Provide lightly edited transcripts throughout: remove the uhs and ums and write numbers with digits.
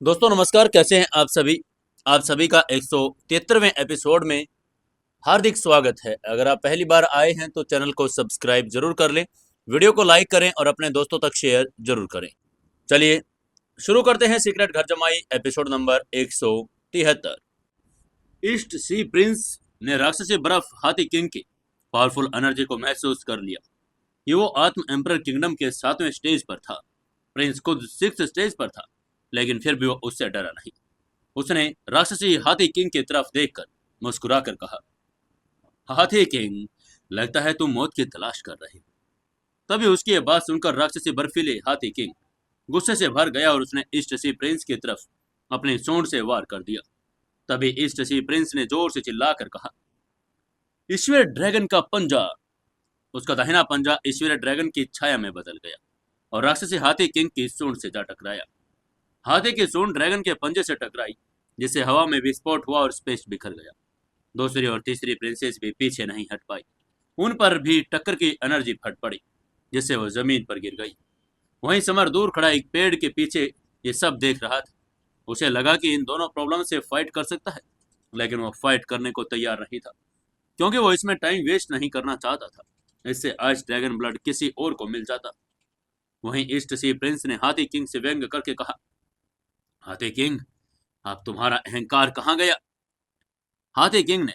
दोस्तों नमस्कार, कैसे हैं आप सभी। आप सभी का 173वें एपिसोड में हार्दिक स्वागत है। अगर आप पहली बार आए हैं तो चैनल को सब्सक्राइब जरूर कर लें, वीडियो को लाइक करें और अपने दोस्तों तक शेयर जरूर करें। चलिए शुरू करते हैं सीक्रेट घर जमाई एपिसोड नंबर 173। ईस्ट सी प्रिंस ने राक्षसी बर्फ हाथी किंग की पावरफुल एनर्जी को महसूस कर लिया कि वो आत्म एम्परर किंगडम के 7वें स्टेज पर था। प्रिंस खुद 6th स्टेज पर था, लेकिन फिर भी वो उससे डरा नहीं। उसने राक्षसी हाथी किंग की तरफ देखकर मुस्कुराकर कहा, हाथी किंग, लगता है तुम मौत की तलाश कर रहे हो। तभी उसकी ये बात सुनकर राक्षसी बर्फीले हाथी किंग गुस्से से भर गया और उसने ईस्ट सी प्रिंस की तरफ अपनी सूंड से वार कर दिया। तभी ईस्ट सी प्रिंस ने जोर से चिल्लाकर कहा, ईश्वर ड्रैगन का पंजा। उसका दाहिना पंजा ईश्वर ड्रैगन की छाया में बदल गया और राक्षसी हाथी किंग की सूंड से जा टकराया। हाथी की सूंड ड्रैगन के पंजे से टकराई, जिससे हवा में विस्फोट हुआ और स्पेस बिखर गया। दूसरी और तीसरी प्रिंसेस भी पीछे नहीं हट पाई। उन पर भी टक्कर की एनर्जी फट पड़ी, जिससे वो जमीन पर गिर गई। वहीं समर दूर खड़ा एक पेड़ के पीछे ये सब देख रहा था। उसे लगा कि इन दोनों प्रॉब्लम से फाइट कर सकता है, लेकिन वो फाइट करने को तैयार नहीं था, क्योंकि वो इसमें टाइम वेस्ट नहीं करना चाहता था। इससे आज ड्रैगन ब्लड किसी और को मिल जाता। वहीं ईस्ट सी प्रिंस ने हाथी किंग से व्यंग करके कहा, हाथी किंग, अब तुम्हारा अहंकार कहाँ गया। हाथी किंग ने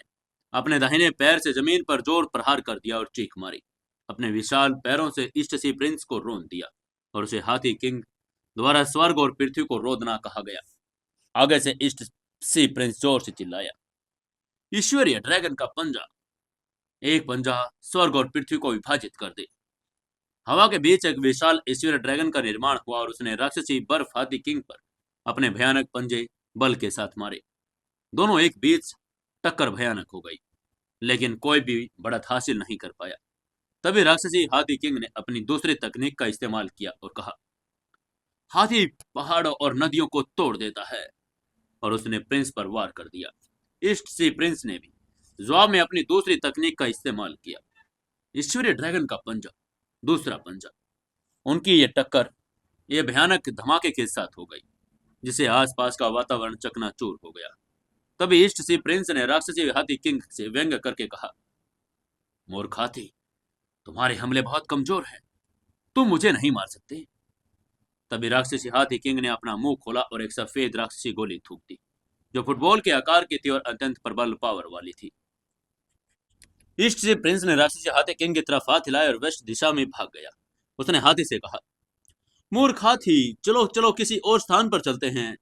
अपने दाहिने पैर से जमीन पर जोर प्रहार कर दिया और चीख मारी। अपने विशाल पैरों से ईस्ट सी प्रिंस को रोन दिया और उसे हाथी किंग द्वारा स्वर्ग और पृथ्वी को रोदना कहा गया। आगे से ईस्ट सी प्रिंस जोर से चिल्लाया, ईश्वरीय ड्रैगन का पंजा, एक पंजा स्वर्ग और पृथ्वी को विभाजित कर दे। हवा के बीच एक विशाल ईश्वरीय ड्रैगन का निर्माण हुआ और उसने राक्षसी बर्फ हाथी किंग पर अपने भयानक पंजे बल के साथ मारे। दोनों एक बीच टक्कर भयानक हो गई, लेकिन कोई भी बढ़त हासिल नहीं कर पाया। तभी राक्षसी हाथी किंग ने अपनी दूसरी तकनीक का इस्तेमाल किया और कहा, हाथी पहाड़ों और नदियों को तोड़ देता है, और उसने प्रिंस पर वार कर दिया। ईस्ट सी प्रिंस ने भी जवाब में अपनी दूसरी तकनीक का इस्तेमाल किया, ईश्वरीय ड्रैगन का पंजा, दूसरा पंजा। उनकी ये टक्कर ये भयानक धमाके के साथ हो गई, जिसे आसपास का वातावरण चकनाचूर हो गया। तभी ईस्ट सी प्रिंस ने राक्षसी हाथी किंग से व्यंग करके कहा, मूर्ख हाथी, तुम्हारे हमले बहुत कमजोर हैं, तुम मुझे नहीं मार सकते। तभी राक्षसी हाथी किंग ने अपना मुंह खोला और एक सफेद राक्षसी गोली थूक दी, जो फुटबॉल के आकार की थी और अत्यंत प्रबल पावर वाली थी। ईस्ट सी प्रिंस ने राक्षसी हाथी किंग की तरफ हाथ हिलाया और वेस्ट दिशा में भाग गया। उसने हाथी से कहा, मूर्ख हाथी, चलो चलो किसी और स्थान पर चलते हैं।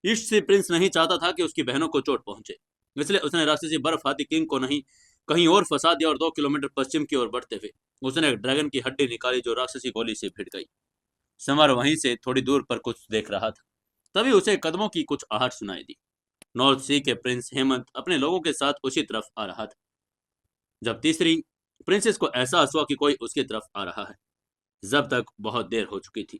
ईस्ट सी प्रिंस नहीं चाहता था कि उसकी बहनों को चोट पहुंचे, इसलिए उसने राक्षसी बर्फ हाथी किंग को नहीं कहीं और फंसा दिया और 2 किलोमीटर पश्चिम की ओर बढ़ते हुए उसने एक ड्रैगन की हड्डी निकाली, जो राक्षसी गोली से भिड़ गई। समर वहीं से थोड़ी दूर पर कुछ देख रहा था। तभी उसे कदमों की कुछ आहट सुनाई दी। नॉर्थ सी के प्रिंस हेमंत अपने लोगों के साथ उसी तरफ आ रहा था। जब तीसरी प्रिंसेस को एहसास हुआ कि कोई उसकी तरफ आ रहा है, जब तक बहुत देर हो चुकी थी।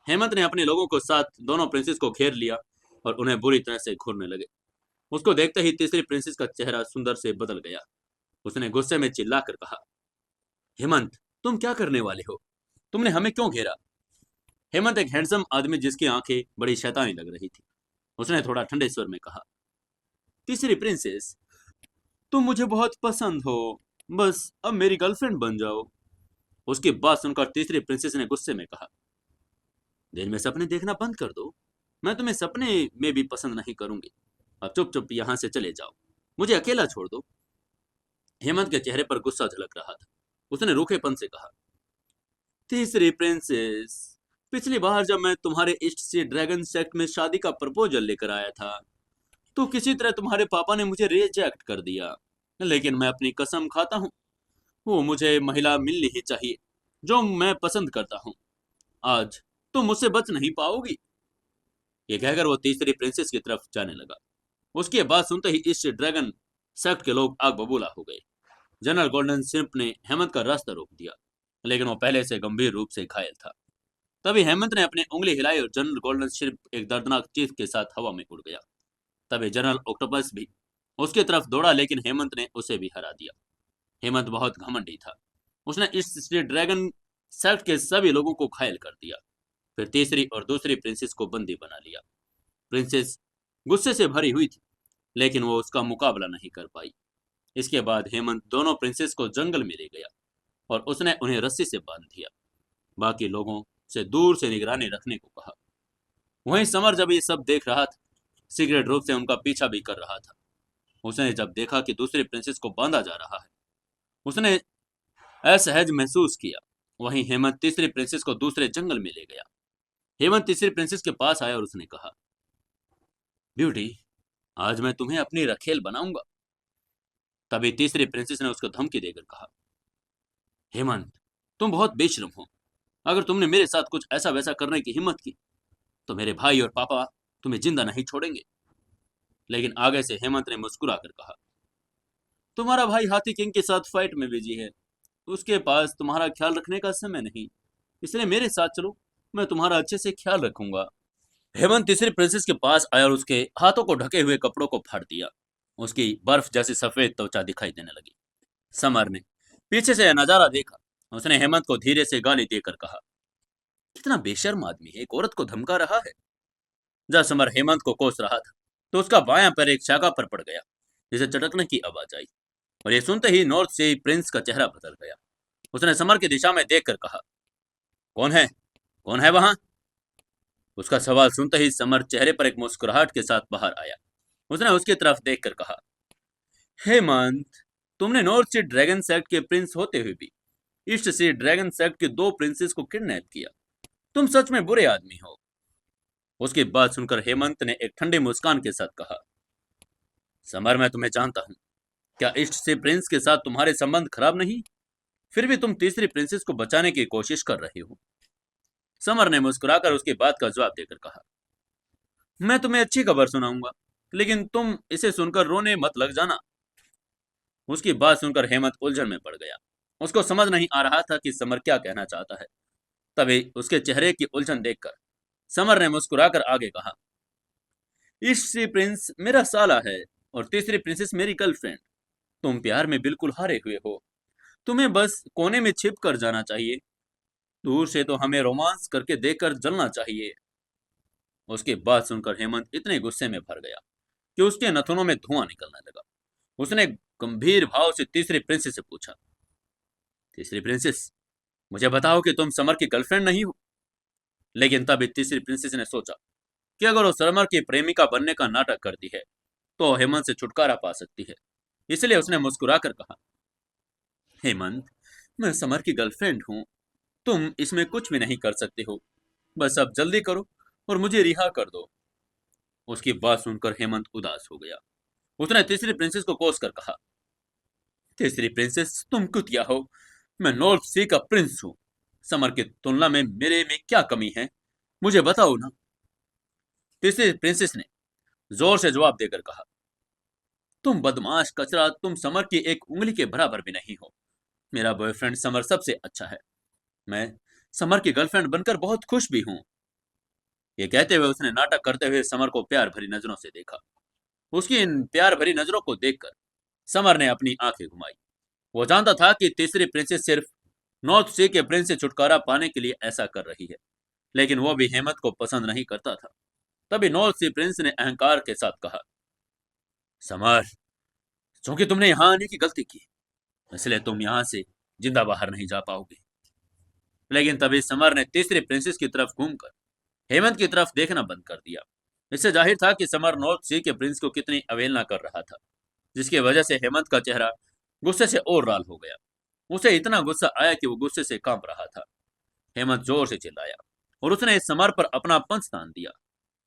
हेमंत ने अपने लोगों को साथ दोनों प्रिंसेस को घेर लिया और उन्हें बुरी तरह से घूरने लगे। उसको देखते ही तीसरी प्रिंसेस का चेहरा सुंदर से बदल गया। उसने गुस्से में चिल्लाकर कहा, हेमंत, तुम क्या करने वाले हो? तुमने हमें क्यों घेरा? हेमंत एक हैंडसम आदमी जिसकी आंखें बड़ी शैतानी लग रही थी। उसने थोड़ा ठंडे स्वर में कहा, तीसरी प्रिंसेस, तुम मुझे बहुत पसंद हो, बस अब मेरी गर्लफ्रेंड बन जाओ। उसकी बात सुनकर तीसरी प्रिंसेस ने गुस्से में कहा, दिन में सपने देखना बंद कर दो, मैं तुम्हें सपने में भी पसंद नहीं करूंगी। अब चुप चुप यहाँ से चले जाओ, मुझे अकेला छोड़ दो। हेमंत के चेहरे पर गुस्सा झलक रहा था। उसने रूखेपन से कहा, तीसरी प्रिंसेस, पिछली बार जब मैं तुम्हारे ईस्ट से ड्रैगन सेक्ट में शादी का प्रपोजल लेकर आया था, तो किसी तरह तुम्हारे पापा ने मुझे रिजेक्ट कर दिया। लेकिन मैं अपनी कसम खाता हूँ, वो मुझे महिला मिलनी ही चाहिए जो मैं पसंद करता हूँ। आज तुम मुझसे बच नहीं पाओगी। ये कहकर वो तीसरी प्रिंसेस की तरफ जाने लगा। उसकी बात सुनते ही ईस्ट ड्रैगन सेक्ट के लोग आग बबूला हो गए। जनरल गोल्डन शिप ने हेमंत का रास्ता रोक दिया, लेकिन वो पहले से गंभीर रूप से घायल था। तभी हेमंत ने अपनी उंगली हिलाई और जनरल गोल्डन शिप एक दर्दनाक चीख के साथ हवा में उड़ गया। तभी जनरल ऑक्टोपस भी उसकी तरफ दौड़ा, लेकिन हेमंत ने उसे भी हरा दिया। हेमंत बहुत घमंडी था। उसने ईस्ट स्ट्रीट ड्रैगन सेक्ट के सभी लोगों को घायल कर दिया, फिर तीसरी और दूसरी प्रिंसेस को बंदी बना लिया। प्रिंसेस गुस्से से भरी हुई थी, लेकिन वो उसका मुकाबला नहीं कर पाई। इसके बाद हेमंत दोनों प्रिंसेस को जंगल में ले गया और उसने उन्हें रस्सी से बांध दिया। बाकी लोगों से दूर से निगरानी रखने को कहा। वहीं समर जब ये सब देख रहा था, सीक्रेट रूप से उनका पीछा भी कर रहा था। उसने जब देखा कि दूसरी प्रिंसेस को बांधा जा रहा है, उसने असहज महसूस किया। वहीं हेमंत तीसरी प्रिंसेस को दूसरे जंगल में ले गया। हेमंत तीसरी प्रिंसेस के पास आया और उसने कहा, ब्यूटी, आज मैं तुम्हें अपनी रखेल बनाऊंगा। तभी तीसरी प्रिंसेस ने उसको धमकी देकर कहा, हेमंत, तुम बहुत बेशर्म हो। अगर तुमने मेरे साथ कुछ ऐसा वैसा करने की हिम्मत की तो मेरे भाई और पापा तुम्हें जिंदा नहीं छोड़ेंगे। लेकिन आगे से हेमंत ने मुस्कुरा कर कहा, तुम्हारा भाई हाथी किंग के साथ फाइट में बिजी है, उसके पास तुम्हारा ख्याल रखने का समय नहीं, इसलिए मेरे साथ चलो, मैं तुम्हारा अच्छे से ख्याल रखूंगा। हेमंत तीसरी प्रिंसेस के पास आया और उसके हाथों को ढके हुए कपड़ों को फाड़ दिया। उसकी बर्फ जैसी सफेद त्वचा दिखाई देने लगी। समर ने पीछे से यह नजारा देखा। उसने हेमंत को धीरे से गाली देकर कहा, कितना बेशर्म आदमी है, एक औरत को धमका रहा है। जब समर हेमंत को कोस रहा था तो उसका बायां पैर एक शाखा पर पड़ गया, जिसे चटकने की आवाज आई। और ये सुनते ही नॉर्थ से प्रिंस का चेहरा बदल गया। उसने समर की दिशा में देखकर कहा, कौन है, कौन है वहां? उसका सवाल सुनते ही समर चेहरे पर एक मुस्कुराहट के साथ बाहर आया। उसने उसकी तरफ देखकर कहा, हेमंत, तुमने नॉर्थ सी ड्रैगन सेक्ट के प्रिंस होते हुए भी ईस्ट सी ड्रैगन सेक्ट की दो प्रिंसेस को किडनैप किया। तुम सच में बुरे आदमी हो। उसकी बात सुनकर हेमंत ने एक ठंडी मुस्कान के साथ कहा, समर, मैं तुम्हें जानता हूं। क्या ईस्ट सी प्रिंस के साथ तुम्हारे संबंध खराब नहीं? फिर भी तुम तीसरी प्रिंसेस को बचाने की कोशिश कर रहे हो। समर ने मुस्कुराकर उसकी बात का जवाब देकर कहा, मैं तुम्हें अच्छी खबर सुनाऊंगा, लेकिन तुम इसे सुनकर रोने मत लग जाना। उसकी बात सुनकर हेमंत उलझन में पड़ गया। उसको समझ नहीं आ रहा था कि समर क्या कहना चाहता है। तभी उसके चेहरे की उलझन देखकर समर ने मुस्कुराकर आगे कहा, ईस्ट सी प्रिंस मेरा साला है और तीसरी प्रिंसेस मेरी गर्लफ्रेंड। तुम प्यार में बिल्कुल हारे हुए हो। तुम्हें बस कोने में छिप कर जाना चाहिए। दूर से तो हमें रोमांस करके देखकर जलना चाहिए। उसकी बात सुनकर हेमंत इतने गुस्से में भर गया कि उसके नथुनों में धुआं निकलने लगा। उसने गंभीर भाव से तीसरी प्रिंसेस से पूछा, तीसरी प्रिंसेस, मुझे बताओ कि तुम समर की गर्लफ्रेंड नहीं हो? लेकिन तभी तीसरी प्रिंसेस ने सोचा कि अगर वो समर की प्रेमिका बनने का नाटक करती है तो हेमंत से छुटकारा पा सकती है। इसलिए उसने मुस्कुराकर कहा, हेमंत, मैं समर की गर्लफ्रेंड हूं। तुम इसमें कुछ भी नहीं कर सकते हो। बस अब जल्दी करो और मुझे रिहा कर दो। उसकी बात सुनकर हेमंत उदास हो गया। उसने तीसरी प्रिंसेस को कोस कर कहा, तीसरी प्रिंसेस, तुम कुतिया हो। मैं नॉर्थ सी का प्रिंस हूँ। समर की तुलना में मेरे में क्या कमी है, मुझे बताओ ना। तीसरी प्रिंसेस ने जोर से जवाब देकर कहा, तुम बदमाश कचरा, तुम समर की एक उंगली के बराबर भी नहीं हो। मेरा बॉयफ्रेंड समर सबसे अच्छा है। मैं समर की गर्लफ्रेंड बनकर बहुत खुश भी हूँ। ये कहते हुए उसने नाटक करते हुए समर को प्यार भरी नजरों से देखा। उसकी इन प्यार भरी नजरों को देखकर समर ने अपनी आंखें घुमाई। वो जानता था कि तीसरी प्रिंसेस सिर्फ नॉर्थ सी के प्रिंस से छुटकारा पाने के लिए ऐसा कर रही है, लेकिन वो भी हेमंत को पसंद नहीं करता था। तभी नॉर्थ सी प्रिंस ने अहंकार के साथ कहा, समर, क्योंकि तुमने यहां आने की गलती की, इसलिए तुम यहां से जिंदा बाहर नहीं जा पाओगे। लेकिन तभी समर ने तीसरी प्रिंसेस की तरफ घूमकर हेमंत की तरफ देखना बंद कर दिया। इससे जाहिर था कि समर नॉर्थ सी के प्रिंस को कितनी अवहेलना कर रहा था, जिसकी वजह से हेमंत का चेहरा गुस्से से और लाल हो गया। उसे इतना गुस्सा आया कि वो गुस्से से कांप रहा था। हेमंत जोर से चिल्लाया और उसने इस समर पर अपना पंच तान दिया।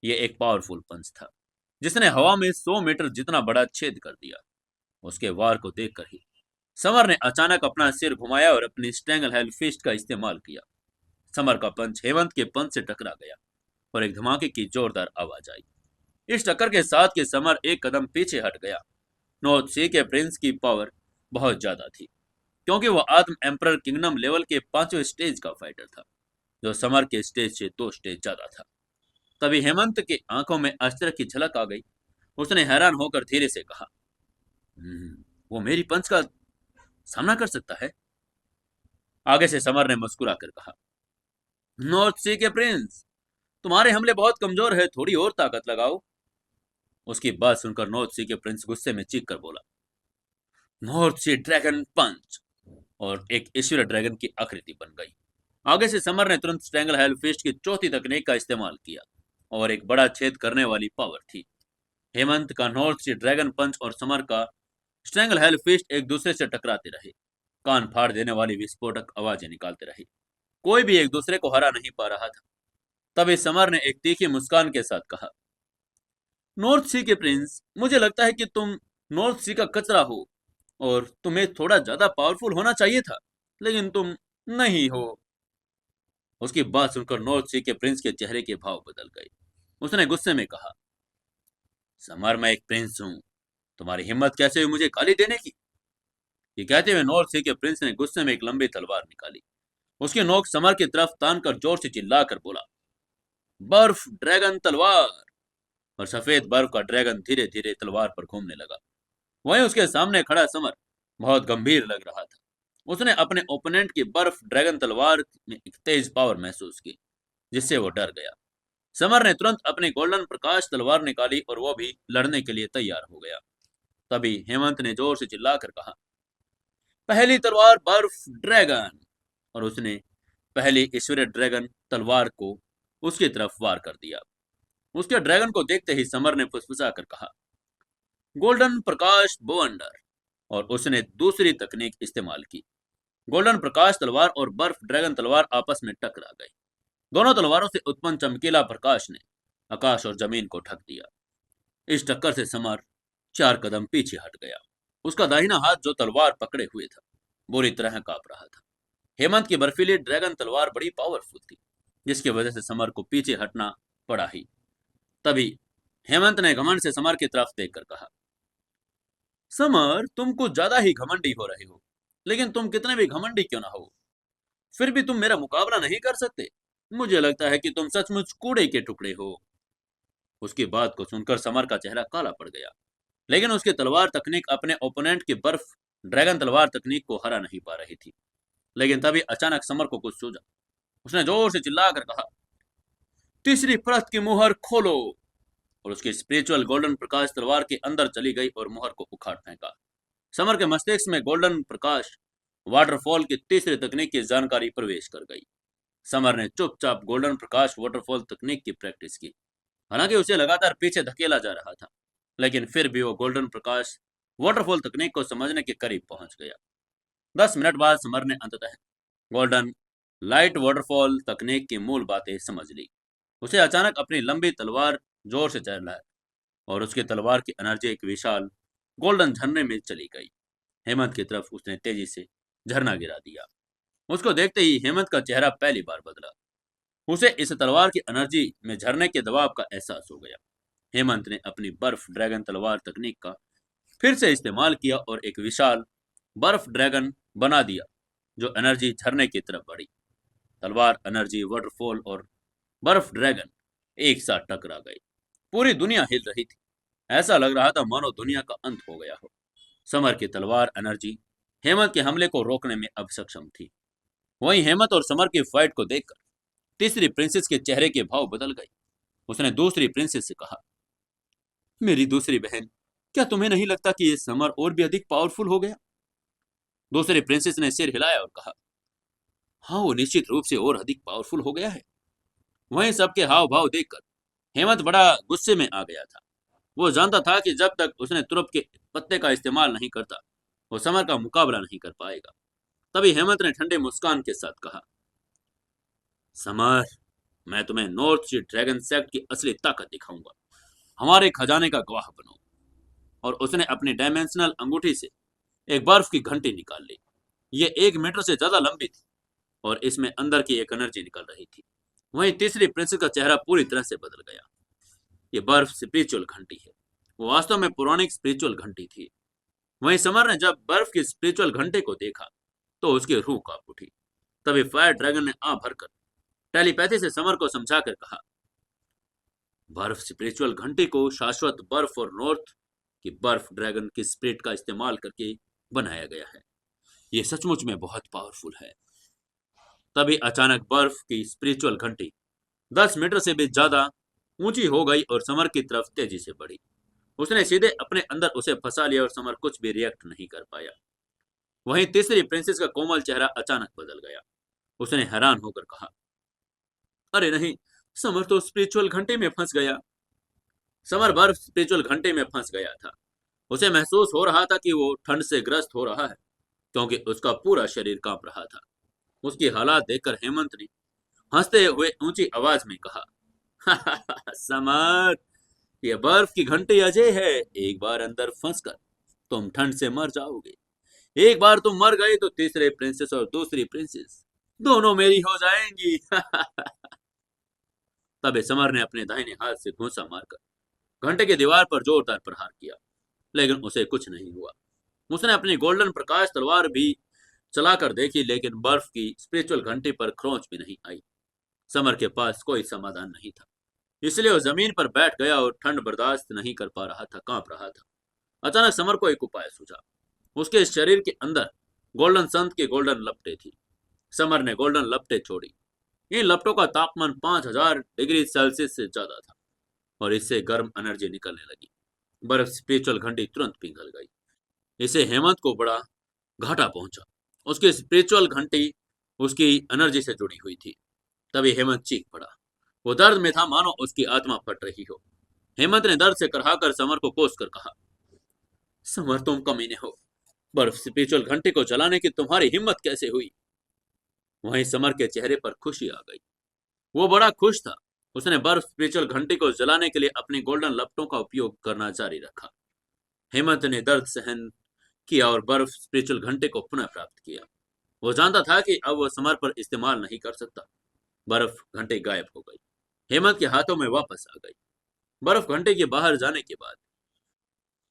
ये एक पावरफुल पंच था, जिसने हवा में 100 मीटर जितना बड़ा छेद कर दिया। उसके वार को देखकर ही समर ने अचानक अपना सिर घुमाया और अपनी स्ट्रेंगल हेल फिस्ट का इस्तेमाल किया। समर का पंच हेमंत के पंच से टकरा गया और एक धमाके की जोरदार आवाज आई। इस टक्कर के साथ कि समर एक कदम पीछे हट गया। नॉर्थ सी के प्रिंस की पावर बहुत ज्यादा थी, क्योंकि वो आत्म एम्परर किंगडम लेवल के 5वें स्टेज का फाइटर था, जो समर के स्टेज से 2 स्टेज ज्यादा था। तभी हेमंत की आंखों में आश्चर्य की झलक आ गई। उसने हैरान होकर धीरे से कहा, वो मेरी पंच का सामना कर सकता है?" आगे से समर ने मुस्कुरा कर कहा, नॉर्थ सी के प्रिंस, तुम्हारे हमले बहुत कमजोर है, थोड़ी और ताकत लगाओ। उसकी बात सुनकर नॉर्थ सी के प्रिंस गुस्से में चीख कर बोला, नॉर्थ सी ड्रैगन पंच, और एक ईश्वर ड्रैगन की आकृति बन गई। आगे से समर ने तुरंत स्ट्रैंगल हेल फिस्ट की चौथी तकनीक का इस्तेमाल किया और एक बड़ा छेद करने वाली पावर थी। हेमंत का नॉर्थ सी ड्रैगन पंच और समर का स्ट्रैंगल हेल फिस्ट एक दूसरे से टकराते रहे, कान फाड़ देने वाली विस्फोटक आवाजें निकालते रहे। कोई भी एक दूसरे को हरा नहीं पा रहा था। तभी समर ने एक तीखी मुस्कान के साथ कहा, नॉर्थ सी के प्रिंस, मुझे लगता है कि तुम नॉर्थ सी का कचरा हो और तुम्हें थोड़ा ज्यादा पावरफुल होना चाहिए था, लेकिन तुम नहीं हो। उसकी बात सुनकर नॉर्थ सी के प्रिंस के चेहरे के भाव बदल गए। उसने गुस्से में कहा, समर, मैं एक प्रिंस हूं, तुम्हारी हिम्मत कैसे हुई मुझे गाली देने की? ये कहते हुए नॉर्थ सी के प्रिंस ने गुस्से में एक लंबी तलवार निकाली। उसकी नोक समर की तरफ तान कर जोर से चिल्लाकर बोला, बर्फ ड्रैगन तलवार। और सफेद बर्फ का ड्रैगन धीरे धीरे तलवार पर घूमने लगा। वहीं उसके सामने खड़ा समर बहुत गंभीर लग रहा था। उसने अपने ओपोनेंट की बर्फ ड्रैगन तलवार में एक तेज पावर महसूस की, जिससे वो डर गया। समर ने तुरंत अपनी गोल्डन प्रकाश तलवार निकाली और वो भी लड़ने के लिए तैयार हो गया। तभी हेमंत ने जोर से चिल्लाकर कहा, पहली तलवार बर्फ ड्रैगन। और उसने पहली ईश्वरीय ड्रैगन तलवार को उसकी तरफ वार कर दिया। उसके ड्रैगन को देखते ही समर ने फुसफुसा कर कहा, गोल्डन प्रकाश बवंडर। और उसने दूसरी तकनीक इस्तेमाल की। गोल्डन प्रकाश तलवार और बर्फ ड्रैगन तलवार आपस में टकरा गई। दोनों तलवारों से उत्पन्न चमकीला प्रकाश ने आकाश और जमीन को ढक दिया। इस टक्कर से समर 4 कदम पीछे हट गया। उसका दाहिना हाथ जो तलवार पकड़े हुए था बुरी तरह कांप रहा था। हेमंत की बर्फीली ड्रैगन तलवार बड़ी पावरफुल थी, जिसकी वजह से समर को पीछे हटना पड़ा ही। तभी हेमंत ने घमंड से समर की तरफ देखकर कहा, समर, तुम कुछ ज्यादा ही घमंडी हो रहे हो, लेकिन तुम कितने भी घमंडी क्यों ना हो, फिर भी तुम मेरा मुकाबला नहीं कर सकते। मुझे लगता है कि तुम सचमुच कूड़े के टुकड़े हो। उसकी बात को सुनकर समर का चेहरा काला पड़ गया, लेकिन उसकी तलवार तकनीक अपने ओपोनेंट की बर्फ ड्रैगन तलवार तकनीक को हरा नहीं पा रही थी। लेकिन तभी अचानक समर को कुछ सूझा। उसने जोर से चिल्लाकर कहा, तीसरी परत की मुहर खोलो। और उसकी स्पिरिचुअल गोल्डन प्रकाश तलवार के अंदर चली गई और मुहर को उखाड़ फेंका। समर के मस्तिष्क में गोल्डन प्रकाश वाटरफॉल की तीसरी तकनीक की जानकारी प्रवेश कर गई। समर ने चुपचाप गोल्डन प्रकाश वाटरफॉल तकनीक की प्रैक्टिस की। हालांकि उसे लगातार पीछे धकेला जा रहा था, लेकिन फिर भी वो गोल्डन प्रकाश वाटरफॉल तकनीक को समझने के करीब पहुंच गया। 10 मिनट बाद समर ने अंततः गोल्डन लाइट वाटरफॉल तकनीक की मूल बातें समझ ली। उसे अचानक अपनी लंबी तलवार जोर से चलाई और उसकी तलवार की एनर्जी एक विशाल गोल्डन झरने में चली गई। हेमंत की तरफ उसने तेजी से झरना गिरा दिया। उसको देखते ही हेमंत का चेहरा पहली बार बदला। उसे इस तलवार की एनर्जी में झरने के दबाव का एहसास हो गया। हेमंत ने अपनी बर्फ ड्रैगन तलवार तकनीक का फिर से इस्तेमाल किया और एक विशाल बर्फ ड्रैगन बना दिया, जो एनर्जी झरने की तरफ बढ़ी। तलवार, एनर्जी, वाटरफॉल और बर्फ ड्रैगन एक साथ टकरा गए। पूरी दुनिया हिल रही थी। ऐसा लग रहा था मानो दुनिया का अंत हो गया हो। समर की तलवार एनर्जी हेमंत के हमले को रोकने में अब सक्षम थी। वहीं हेमंत और समर की फाइट को देखकर तीसरी प्रिंसेस के चेहरे के भाव बदल गए। उसने दूसरी प्रिंसेस से कहा, मेरी दूसरी बहन, क्या तुम्हें नहीं लगता कि ये समर और भी अधिक पावरफुल हो गया? दूसरी प्रिंसेस ने सिर हिलाया और कहा, हाँ, वो निश्चित रूप से और अधिक पावरफुल हो गया है। वहीं सबके हाव भाव देखकर हेमंत बड़ा गुस्से में आ गया था। वो जानता था कि जब तक उसने तुरप के पत्ते का इस्तेमाल नहीं करता, वो समर का मुकाबला नहीं कर पाएगा। तभी हेमंत ने ठंडे मुस्कान के साथ कहा, समर, मैं तुम्हें नॉर्थ सी ड्रैगन सेक्ट की असली ताकत दिखाऊंगा। हमारे खजाने का गवाह बनो। और उसने अपनी डायमेंशनल अंगूठी से एक बर्फ की घंटी निकाल ली। ये 1 मीटर से ज्यादा लंबी थी और इसमें अंदर की एक एनर्जी निकल रही थी। वहीं तीसरी प्रिंसेस का चेहरा पूरी तरह से बदल गया। ये बर्फ स्पिरिचुअल घंटी है। वो वास्तव में पौराणिक स्पिरिचुअल घंटी थी। वहीं समर ने जब बर्फ की स्पिरिचुअल घंटे को देखा तो उसकी रूह कांप उठी। तभी फायर ड्रैगन ने आ भरकर टेलीपैथी से समर को समझाकर कहा, बर्फ स्पिरिचुअल घंटी को शाश्वत बर्फ और नॉर्थ की बर्फ ड्रैगन की स्पिरिट का इस्तेमाल करके बनाया गया है। ये सचमुच में बहुत पावरफुल है। तभी अचानक बर्फ की स्पिरिचुअल घंटी 10 मीटर से भी ज्यादा ऊंची हो गई और समर की तरफ तेजी से बढ़ी। उसने सीधे अपने अंदर उसे फंसा लिया और समर कुछ भी रिएक्ट नहीं कर पाया। वहीं तीसरी प्रिंसेस का कोमल चेहरा अचानक बदल गया। उसने हैरान होकर कहा, अरे नहीं, समर तो स्पिरिचुअल घंटे में फंस गया। समर बर्फ स्पिरिचुअल घंटे में फंस गया था। उसे महसूस हो रहा था कि वो ठंड से ग्रस्त हो रहा है, क्योंकि उसका पूरा शरीर कांप रहा था। उसकी हालात देखकर हेमंत ने हंसते हुए ऊंची आवाज में कहा, समर, ये बर्फ की घंटी अजय है। एक बार अंदर फंसकर तुम ठंड से मर जाओगे। एक बार तुम मर गए तो तीसरे प्रिंसेस और दूसरी प्रिंसेस दोनों मेरी हो जाएंगी। तबे समर ने अपने दाहिने हाथ से घूंसा मारकर घंटे की दीवार पर जोरदार प्रहार किया, लेकिन उसे कुछ नहीं हुआ। उसने अपनी गोल्डन प्रकाश तलवार भी चलाकर देखी, लेकिन बर्फ की स्पिरिचुअल घंटी पर खरोंच भी नहीं आई। समर के पास कोई समाधान नहीं था, इसलिए वो जमीन पर बैठ गया और ठंड बर्दाश्त नहीं कर पा रहा था, कांप रहा था। अचानक समर को एक उपाय सूझा। उसके शरीर के अंदर गोल्डन संत की गोल्डन लपटें थी। समर ने गोल्डन लपटें छोड़ी। इन लपटों का तापमान 5000 डिग्री सेल्सियस से ज्यादा था और इससे गर्म एनर्जी निकलने लगी। बर्फ स्पिरिचुअल घंटी तुरंत पिघल गई। इसे हेमंत को बड़ा घाटा पहुंचा। उसकी स्पिरिचुअल घंटी उसकी एनर्जी से जुड़ी हुई थी। तभी हेमंत चीख पड़ा। वो दर्द में था, मानो उसकी आत्मा फट रही हो। हेमंत ने दर्द से कराहकर समर को कोस कर कहा, समर, तुम कमीने हो। बर्फ स्पिरिचुअल घंटी को जलाने की तुम्हारी हिम्मत कैसे हुई? वहीं समर के चेहरे पर खुशी आ गई। वो बड़ा खुश था। उसने बर्फ स्पिरिचुअल घंटी को जलाने के लिए अपनी गोल्डन लपटों का उपयोग करना जारी रखा। हेमंत ने दर्द सहन किया और बर्फ स्पिरिचुअल घंटे को पुनः प्राप्त किया। वो जानता था कि अब वो समर पर इस्तेमाल नहीं कर सकता। बर्फ घंटे गायब हो गई, हेमंत के हाथों में वापस आ गई। बर्फ घंटे के बाहर जाने के बाद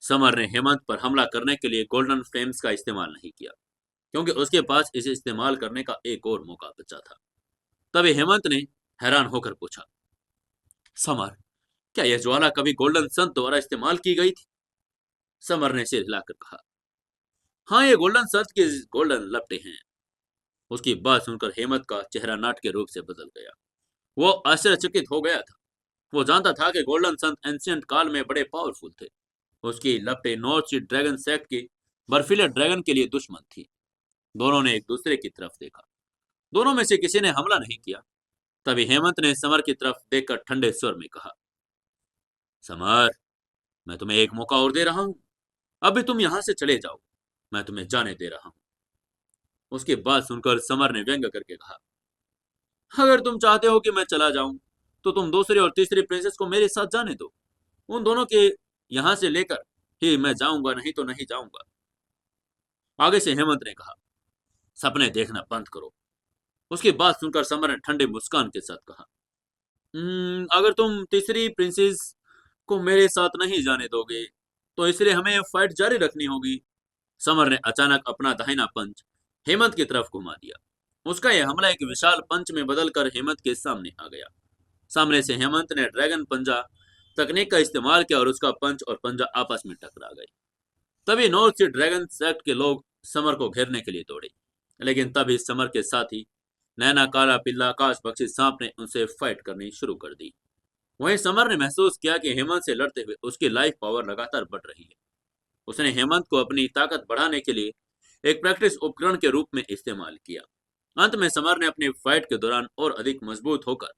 समर ने हेमंत पर हमला करने के लिए गोल्डन फ्लेम्स का इस्तेमाल नहीं किया, क्योंकि उसके पास इसे इस्तेमाल करने का एक और मौका बचा था। तभी हेमंत ने हैरान होकर पूछा, समर, क्या यह ज्वाला कभी गोल्डन सन द्वारा इस्तेमाल की गई थी? समर ने सिर हिलाकर कहा, हाँ, ये गोल्डन सन की गोल्डन लपटें हैं। उसकी बात सुनकर हेमंत का चेहरा नाटकीय रूप से बदल गया। वो आश्चर्यचकित हो गया था। वो जानता था कि गोल्डन सन एंशियंट काल में बड़े पावरफुल थे। उसकी लपटें नॉर्थ सी ड्रैगन सेक्ट की बर्फीले ड्रैगन के लिए दुश्मन थी। दोनों ने एक दूसरे की तरफ देखा। दोनों में से किसी ने हमला नहीं किया। तभी हेमंत ने समर की तरफ देखकर ठंडे स्वर में कहा, समर, मैं तुम्हें एक मौका और दे रहा हूं। अभी तुम यहां से चले जाओ। मैं तुम्हें जाने दे रहा हूं। उसकी बात सुनकर समर ने व्यंग करके कहा, अगर तुम चाहते हो कि मैं चला जाऊं, तो तुम दूसरी और तीसरी प्रिंसेस को मेरे साथ जाने दो। उन दोनों के यहां से लेकर ही मैं जाऊंगा, नहीं तो नहीं जाऊंगा। आगे से हेमंत ने कहा, सपने देखना बंद करो। उसकी बात सुनकर समर ने ठंडे मुस्कान के साथ कहा, अगर तुम तीसरी प्रिंसेस को मेरे साथ नहीं जाने दोगे, तो इसलिए हमें फाइट जारी रखनी होगी। समर ने अचानक अपना दाहिना पंच हेमंत की तरफ घुमा दिया। उसका यह हमला एक विशाल पंच में बदलकर हेमंत के सामने आ गया। सामने से हेमंत ने ड्रैगन पंजा तकनीक का इस्तेमाल किया और उसका पंच और पंजा आपस में टकरा गए। तभी नॉर्थ सी ड्रैगन सेक्ट के लोग समर को घेरने के लिए दौड़े, लेकिन तभी समर के साथी नैना, काला पिल्ला, आकाश पक्षी सांप ने उनसे फाइट करनी शुरू कर दी। वहीं समर ने महसूस किया कि हेमंत से लड़ते हुए उसकी लाइफ पावर लगातार बढ़ रही है। उसने हेमंत को अपनी ताकत बढ़ाने के लिए एक प्रैक्टिस उपकरण के रूप में इस्तेमाल किया। अंत में समर ने अपनी फाइट के दौरान और अधिक मजबूत होकर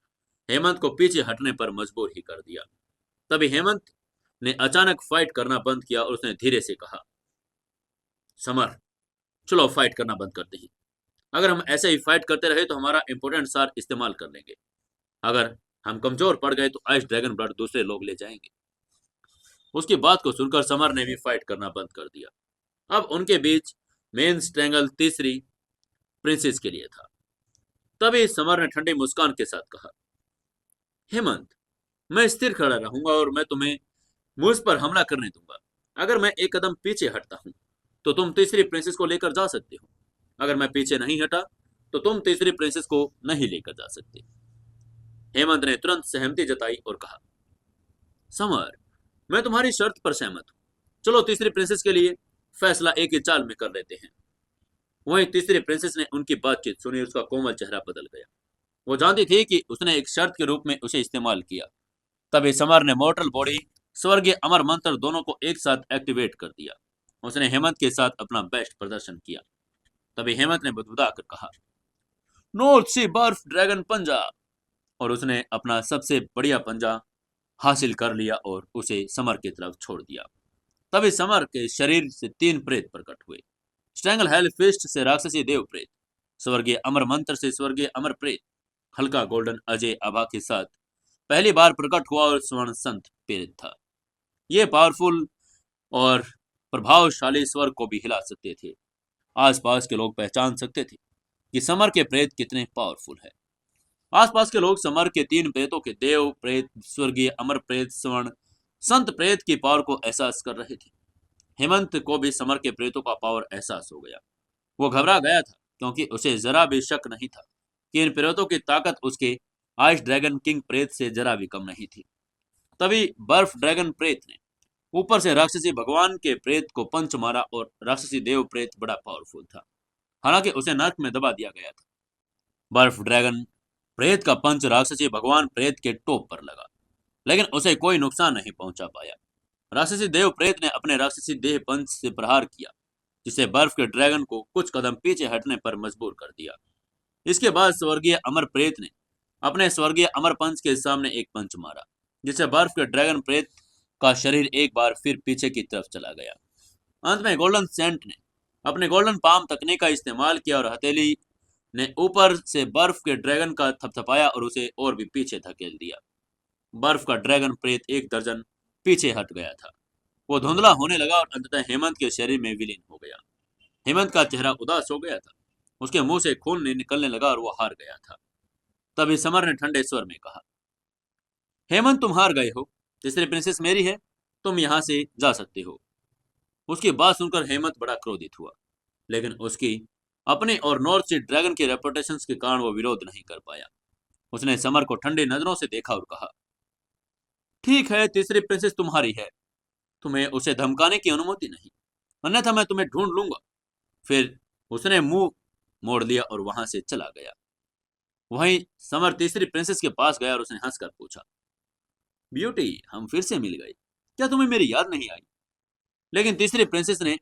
हेमंत को पीछे हटने पर मजबूर ही कर दिया। तभी हेमंत ने अचानक फाइट करना बंद किया और उसने धीरे से कहा, समर, चलो फाइट करना बंद करते हैं। अगर हम ऐसे ही फाइट करते रहे तो हमारा इंपोर्टेंट सार इस्तेमाल कर लेंगे। अगर हम कमजोर पड़ गए तो आइस ड्रैगन ब्लड दूसरे लोग ले जाएंगे। उसकी बात को सुनकर समर ने भी फाइट करना बंद कर दिया। अब उनके बीच मेन स्ट्रैंगल तीसरी प्रिंसेस के लिए था। तभी समर ने ठंडी मुस्कान के साथ कहा, हेमंत, मैं स्थिर खड़ा रहूंगा और मैं तुम्हें मुझ पर हमला करने दूंगा। अगर मैं एक कदम पीछे हटता हूं, तो तुम तीसरी प्रिंसेस को लेकर जा सकते हो। अगर मैं पीछे नहीं हटा, तो तुम तीसरी प्रिंसेस को नहीं लेकर जा सकते। हेमंत ने तुरंत सहमति जताई और कहा, समर, मैं तुम्हारी शर्त पर सहमत हूं। चलो तीसरी प्रिंसेस के लिए फैसला एक ही चाल में कर लेते हैं। वहीं तीसरी प्रिंसेस ने उनकी बातचीत सुनी, उसका कोमल चेहरा बदल गया। वो जानती थी कि उसने एक शर्त के रूप में उसे इस्तेमाल किया। तभी समर ने मॉर्टल बॉडी, स्वर्गीय अमर मंत्र दोनों को एक साथ एक्टिवेट कर दिया। उसने हेमंत के साथ अपना बेस्ट प्रदर्शन किया। तभी हेमंत ने बुदबुदा कर कहा, नॉर्थ सी बर्फ ड्रैगन पंजा। और उसने अपना सबसे बढ़िया पंजा हासिल कर लिया और उसे समर की तरफ छोड़ दिया। तभी समर के शरीर से 3 प्रेत प्रकट हुए। स्ट्रैंगल हेल फिस्ट से राक्षसी देव प्रेत, स्वर्गीय अमर मंत्र से स्वर्गीय अमर प्रेत, हल्का गोल्डन अजय आभा के साथ पहली बार प्रकट हुआ और स्वर्ण संत प्रेत था। ये पावरफुल और प्रभावशाली स्वर्ग को भी हिला सकते थे। आसपास के लोग पहचान सकते थे कि समर के प्रेत कितने पावरफुल है। आसपास के लोग समर के 3 प्रेतों के, देव प्रेत, स्वर्गीय अमर प्रेत, स्वर्ण संत प्रेत की पावर को एहसास कर रहे थे। हेमंत को भी समर के प्रेतों का पावर एहसास हो गया। वो घबरा गया था क्योंकि उसे जरा भी शक नहीं था कि इन प्रेतों की ताकत उसके आइस ड्रैगन किंग प्रेत से जरा भी कम नहीं थी। तभी बर्फ ड्रैगन प्रेत ने ऊपर से राक्षसी भगवान के प्रेत को पंच मारा और राक्षसी देव प्रेत बड़ा पावरफुल था, हालांकि उसे नर्क में दबा दिया गया था। बर्फ ड्रैगन प्रेत का पंच राक्षसी भगवान प्रेत के टॉप पर लगा, लेकिन उसे कोई नुकसान नहीं पहुंचा पाया। राक्षसी देव प्रेत ने अपने राक्षसी देह पंच से प्रहार किया, जिसे बर्फ के ड्रैगन को कुछ कदम पीछे हटने पर मजबूर कर दिया। इसके बाद स्वर्गीय अमर प्रेत ने अपने स्वर्गीय अमर पंच के सामने एक पंच मारा, जिससे बर्फ के ड्रैगन प्रेत का शरीर एक बार फिर पीछे की तरफ चला गया। अंत में गोल्डन सेंट ने अपने गोल्डन पाम तकनीक का इस्तेमाल किया और हथेली ने ऊपर से बर्फ के ड्रैगन का थपथपाया और उसे और भी पीछे धकेल दिया। बर्फ का ड्रैगन प्रेत 1 दर्जन पीछे हट गया था। वो धुंधला होने लगा और अंततः हेमंत के शरीर में विलीन हो गया। हेमंत का चेहरा उदास हो गया था। उसके मुंह से खून निकलने लगा और वो हार गया था। तभी समर ने ठंडे स्वर में कहा, हेमंत तुम हार गए हो। तीसरी प्रिंसेस मेरी है, तुम यहाँ से जा सकते हो। उसकी बात सुनकर हेमंत बड़ा क्रोधित हुआ, लेकिन उसकी अपने और नॉर्थ सी ड्रैगन के रेपुटेशन के कारण वो विरोध नहीं कर पाया। उसने समर को ठंडी नजरों से देखा और कहा, ठीक है, तीसरी प्रिंसेस तुम्हारी है, तुम्हें उसे धमकाने की अनुमति नहीं, अन्यथा मैं तुम्हें ढूंढ लूंगा। फिर उसने मुंह मोड़ लिया और वहां से चला गया। वहीं समर तीसरी प्रिंसेस के पास गया और उसने हंसकर पूछा, ब्यूटी, हम फिर से मिल गए, क्या तुम्हें मेरी याद नहीं आई? लेकिन तीसरी प्रिंसेस ने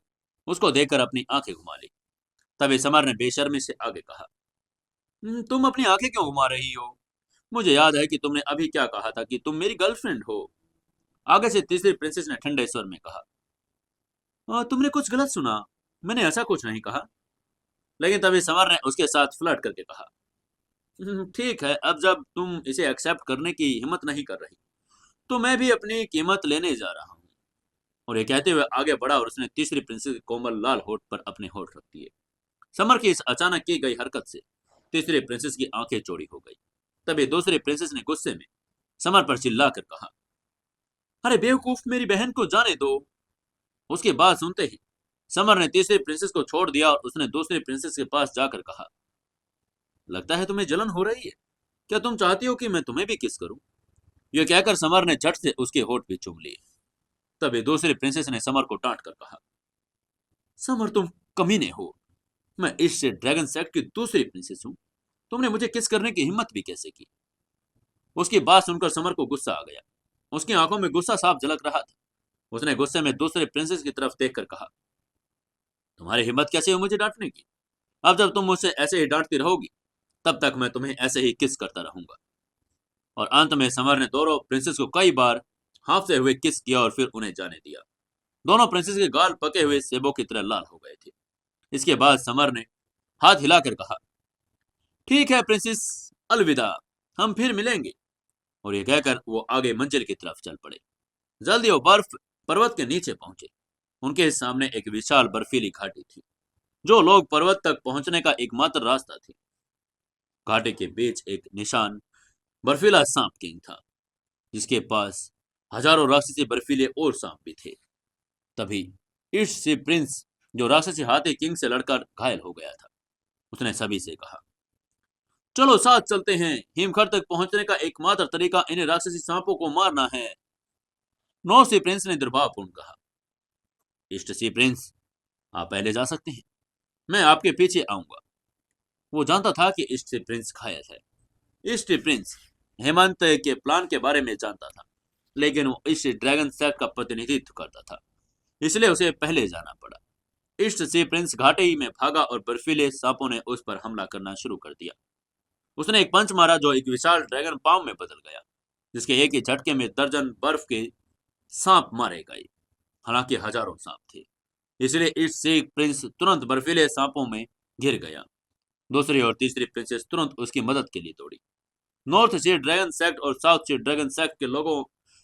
उसको देखकर अपनी आंखें घुमा ली। तभी समर ने बेशर्मी से आगे कहा, तुम अपनी आंखें क्यों घुमा रही हो? मुझे याद है कि तुमने अभी क्या कहा था कि तुम मेरी गर्लफ्रेंड हो। आगे से तीसरी प्रिंसेस ने ठंडे स्वर में कहा, तुमने कुछ गलत सुना, मैंने ऐसा कुछ नहीं कहा। लेकिन तभी समर ने उसके साथ फ्लर्ट करके कहा, ठीक है, अब जब तुम इसे एक्सेप्ट करने की हिम्मत नहीं कर रही, तो मैं भी अपनी कीमत लेने जा रहा हूँ। और ये कहते हुए आगे बढ़ा और उसने तीसरी प्रिंसेस के कोमल लाल होठ पर अपने होठ रख दिए। समर की इस अचानक की गई हरकत से तीसरी प्रिंसेस की आंखें चौड़ी हो गई। तभी दूसरी प्रिंसेस ने गुस्से में समर पर चिल्लाकर कहा, अरे बेवकूफ, मेरी बहन को जाने दो। उसकी बात सुनते ही समर ने तीसरी प्रिंसेस को छोड़ दिया और उसने दूसरी प्रिंसेस के पास जाकर कहा, लगता है तुम्हें जलन हो रही है, क्या तुम चाहती हो कि मैं तुम्हें भी किस करूं? यह कहकर समर ने झट से उसके होठ भी चूम लिए। तभी दूसरी प्रिंसेस ने समर को डांट कर कहा, समर तुम कमीने हो, मैं इस ड्रैगन सेक्ट की दूसरी प्रिंसेस हूं, तुमने मुझे किस करने की हिम्मत भी कैसे की? उसकी बात सुनकर समर को गुस्सा आ गया। उसकी आंखों में गुस्सा साफ झलक रहा था। उसने गुस्से में दूसरे प्रिंसेस की तरफ देखकर कहा, तुम्हारी हिम्मत कैसे हुई मुझे डांटने की? अब जब तुम मुझसे ऐसे ही डांटती रहोगी, तब तक मैं तुम्हें ऐसे ही किस करता रहूंगा। और अंत में समर ने दोनों प्रिंसेस को कई बार हाँफते हुए किस किया और फिर उन्हें जाने दिया। दोनों प्रिंसेस के गाल पके हुए सेबों की तरह लाल हो गए थे। इसके बाद समर ने हाथ हिलाकर कहा, ठीक है प्रिंसेस, अलविदा, हम फिर मिलेंगे। और ये कहकर वो आगे मंजिल की तरफ चल पड़े। जल्दी वो बर्फ पर्वत के नीचे पहुंचे। उनके सामने एक विशाल बर्फीली घाटी थी, जो लोग पर्वत तक पहुंचने का एकमात्र रास्ता थी। घाटी के बीच एक निशान बर्फीला सांप किंग था, जिसके पास हजारों राक्षसी बर्फीले और सांप भी थे। तभी ईस्ट सी प्रिंस, जो राक्षसी हाथी किंग से लड़कर घायल हो गया था, उसने सभी से कहा, चलो साथ चलते हैं, हिमखर तक पहुंचने का एकमात्र तरीका इन राक्षसी सांपों को मारना है। नॉर्थ सी प्रिंस ने दुर्भावपूर्ण कहा, ईस्ट सी प्रिंस, आप पहले जा सकते हैं, मैं आपके पीछे आऊंगा। वो जानता था कि ईस्ट सी प्रिंस घायल है, ईस्ट प्रिंस हेमंत के प्लान के बारे में जानता था, लेकिन वो इस ड्रैगन सेक्ट का प्रतिनिधित्व करता था, इसलिए उसे पहले जाना पड़ा। ईस्ट सी प्रिंस घाटी में भागा और बर्फीले सांपों ने उस पर हमला करना शुरू कर दिया। उसने एक पंच मारा जो एक विशाल ड्रैगन पाम में बदल गया, जिसके एक ही झटके में दर्जन बर्फ के सांप मारे गए। हालांकि हजारों सांप थे, इसलिए ईस्ट सी प्रिंस तुरंत बर्फीले सांपों में घिर गया। दूसरी और तीसरी प्रिंसेस तुरंत उसकी मदद के लिए दौड़ी। नॉर्थ सी ड्रैगन सेक्ट और साउथ सी ड्रैगन सेक्ट के लोगों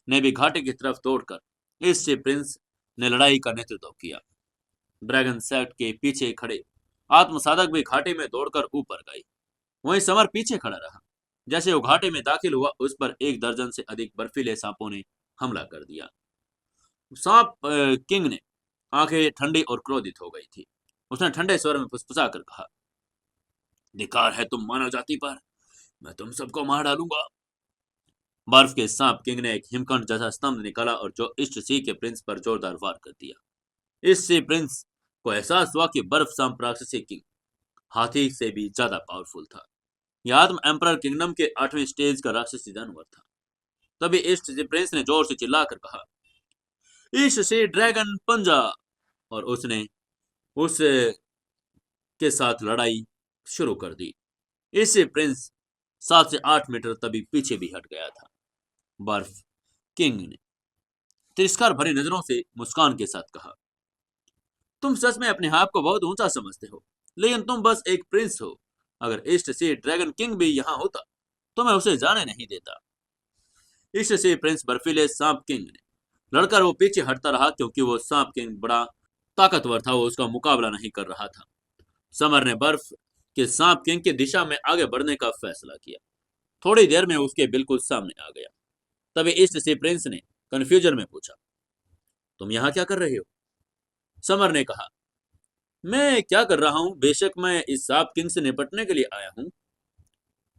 ने भी घाटी की तरफ दौड़कर ईस्ट सी प्रिंस ने लड़ाई का नेतृत्व किया। ड्रैगन सेक्ट के पीछे खड़े आत्मसाधक भी घाटी में दौड़कर ऊपर गए। वहीं समर पीछे खड़ा रहा। जैसे वो घाटी में दाखिल हुआ, उस पर एक दर्जन से अधिक बर्फीले सांपों ने हमला कर दिया। सांप किंग ने आंखें ठंडी और क्रोधित हो गई थी। उसने ठंडे स्वर में फुसफुसा कर कहा, धिक्कार है तुम मानव जाति पर, मैं तुम सबको मार डालूंगा। बर्फ के सांप किंग ने एक हिमखंड जैसा स्तंभ निकाला और जो ईस्ट सी के प्रिंस पर जोरदार वार कर दिया। ईस्ट सी प्रिंस को एहसास हुआ कि बर्फ सांप राक्षसी किंग हाथी से भी ज्यादा पावरफुल था। यह आत्म एम्परर किंगडम के 8वें स्टेज का राक्षसी जानवर था। तभी ईस्ट सी प्रिंस ने जोर से चिल्लाकर कहा, ईस्ट सी ड्रैगन पंजा, और उसने उस के साथ लड़ाई शुरू कर दी। इससे प्रिंस 7 से 8 मीटर तभी पीछे भी हट गया था। बर्फ किंग ने तिरस्कार भरी नजरों से मुस्कान के साथ कहा, तुम सच में अपने आप को बहुत ऊंचा समझते हो, लेकिन तुम बस एक प्रिंस हो। अगर ईस्ट सी ड्रैगन किंग भी यहाँ होता तो मैं उसे जाने नहीं देता। ईस्ट सी प्रिंस बर्फीले सांप किंग ने लड़कर वो पीछे हटता रहा, क्योंकि वो सांप किंग बड़ा ताकतवर था, वो उसका मुकाबला नहीं कर रहा था। समर ने बर्फ के सांप किंग की दिशा में आगे बढ़ने का फैसला किया। थोड़ी देर में उसके बिल्कुल सामने आ गया। तभी ईस्ट सी प्रिंस ने कंफ्यूजन में पूछा, तुम यहाँ क्या कर रहे हो? समर ने कहा, मैं क्या कर रहा हूँ, बेशक मैं इस सांप किंग से निपटने के लिए आया हूँ।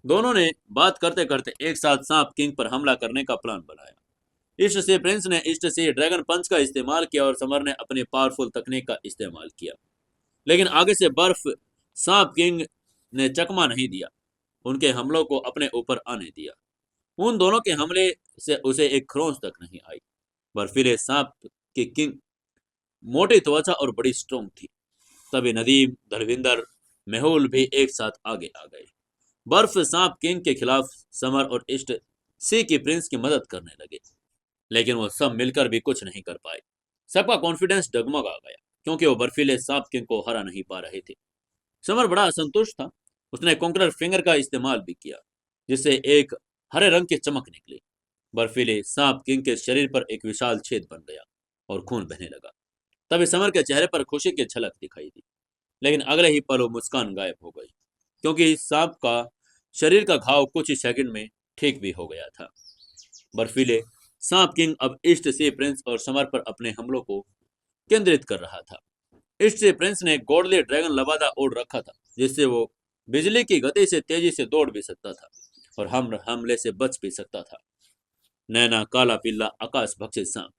दोनों ने बात करते करते एक साथ सांप किंग पर हमला करने का प्लान बनाया। ईस्ट सी प्रिंस ने ईस्ट सी ड्रैगन पंच का इस्तेमाल किया और समर ने अपने पावरफुल तकनीक का इस्तेमाल किया, लेकिन आगे से बर्फ सांप किंग ने चकमा नहीं दिया, उनके हमलों को अपने ऊपर आने दिया। उन दोनों के हमले से उसे एक खरोंच तक नहीं आई। बर्फीले सांप की किंग मोटी त्वचा और बड़ी स्ट्रोंग थी। तभी नदीम, धलविंदर, मेहुल भी एक साथ आगे आ गए। बर्फ सांप किंग के खिलाफ समर और ईस्ट सी की प्रिंस की मदद करने लगे, लेकिन वो सब मिलकर भी कुछ नहीं कर पाए। सबका कॉन्फिडेंस डगमगा गया, क्योंकि वो बर्फीले सांप किंग को हरा नहीं पा रहे थे। समर बड़ा असंतुष्ट था। उसने कॉन्करर फिंगर का इस्तेमाल भी किया, जिससे एक हरे रंग की चमक निकली। बर्फीले सांप किंग के शरीर पर एक विशाल छेद बन गया और खून बहने लगा। तभी समर के चेहरे पर खुशी की झलक दिखाई दी, लेकिन अगले ही पल वो मुस्कान गायब हो गई, क्योंकि इस सांप का शरीर का घाव कुछ ही सेकंड में ठीक भी हो गया था। बर्फीले सांप किंग अब ईस्ट सी प्रिंस और समर पर अपने हमलों को केंद्रित कर रहा था। ईस्ट सी प्रिंस ने गोल्डली ड्रैगन लबादा ओढ़ रखा था, जिससे वो बिजली की गति से तेजी से दौड़ भी सकता था और हम हमले से बच भी सकता था। नैना, काला पिल्ला, आकाश भक्षी सांप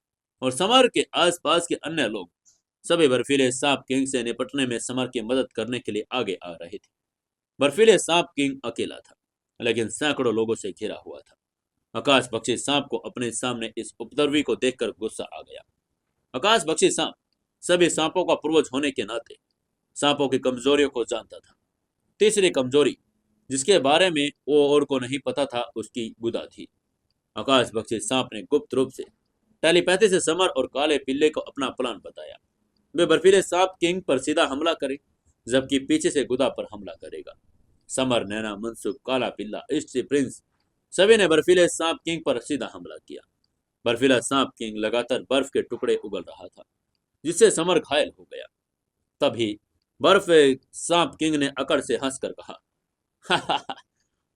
और समर के आसपास के अन्य लोग सभी बर्फीले सांप किंग से निपटने में समर की मदद करने के लिए आगे आ रहे थे। बर्फीले सांप किंग अकेला था, लेकिन सैकड़ों लोगों से घिरा हुआ था। आकाश बख्शी सांप को अपने सामने इस उपद्रवी को देखकर गुस्सा आ गया। आकाश बख्शी सांप सभी सांपों का पूर्वज होने के नाते सांपों की कमजोरियों को जानता था। तीसरी कमजोरी, जिसके बारे में वो और को नहीं पता था, उसकी गुदा थी। आकाश बख्शी सांप ने गुप्त रूप से टेलीपैथी से समर और काले पिल्ले को अपना प्लान बताया। वे बर्फीले सांप किंग पर सीधा हमला करे, जबकि पीछे से गुदा पर हमला करेगा। समर, नैना, मनसुख, काला पिल्ला, ईस्ट सी प्रिंस सभी ने बर्फीले सांप किंग पर सीधा हमला किया। बर्फीला सांप किंग लगातार बर्फ के टुकड़े उगल रहा था, जिससे समर घायल हो गया। तभी बर्फ सांप किंग ने अकड़ से हंसकर कहा,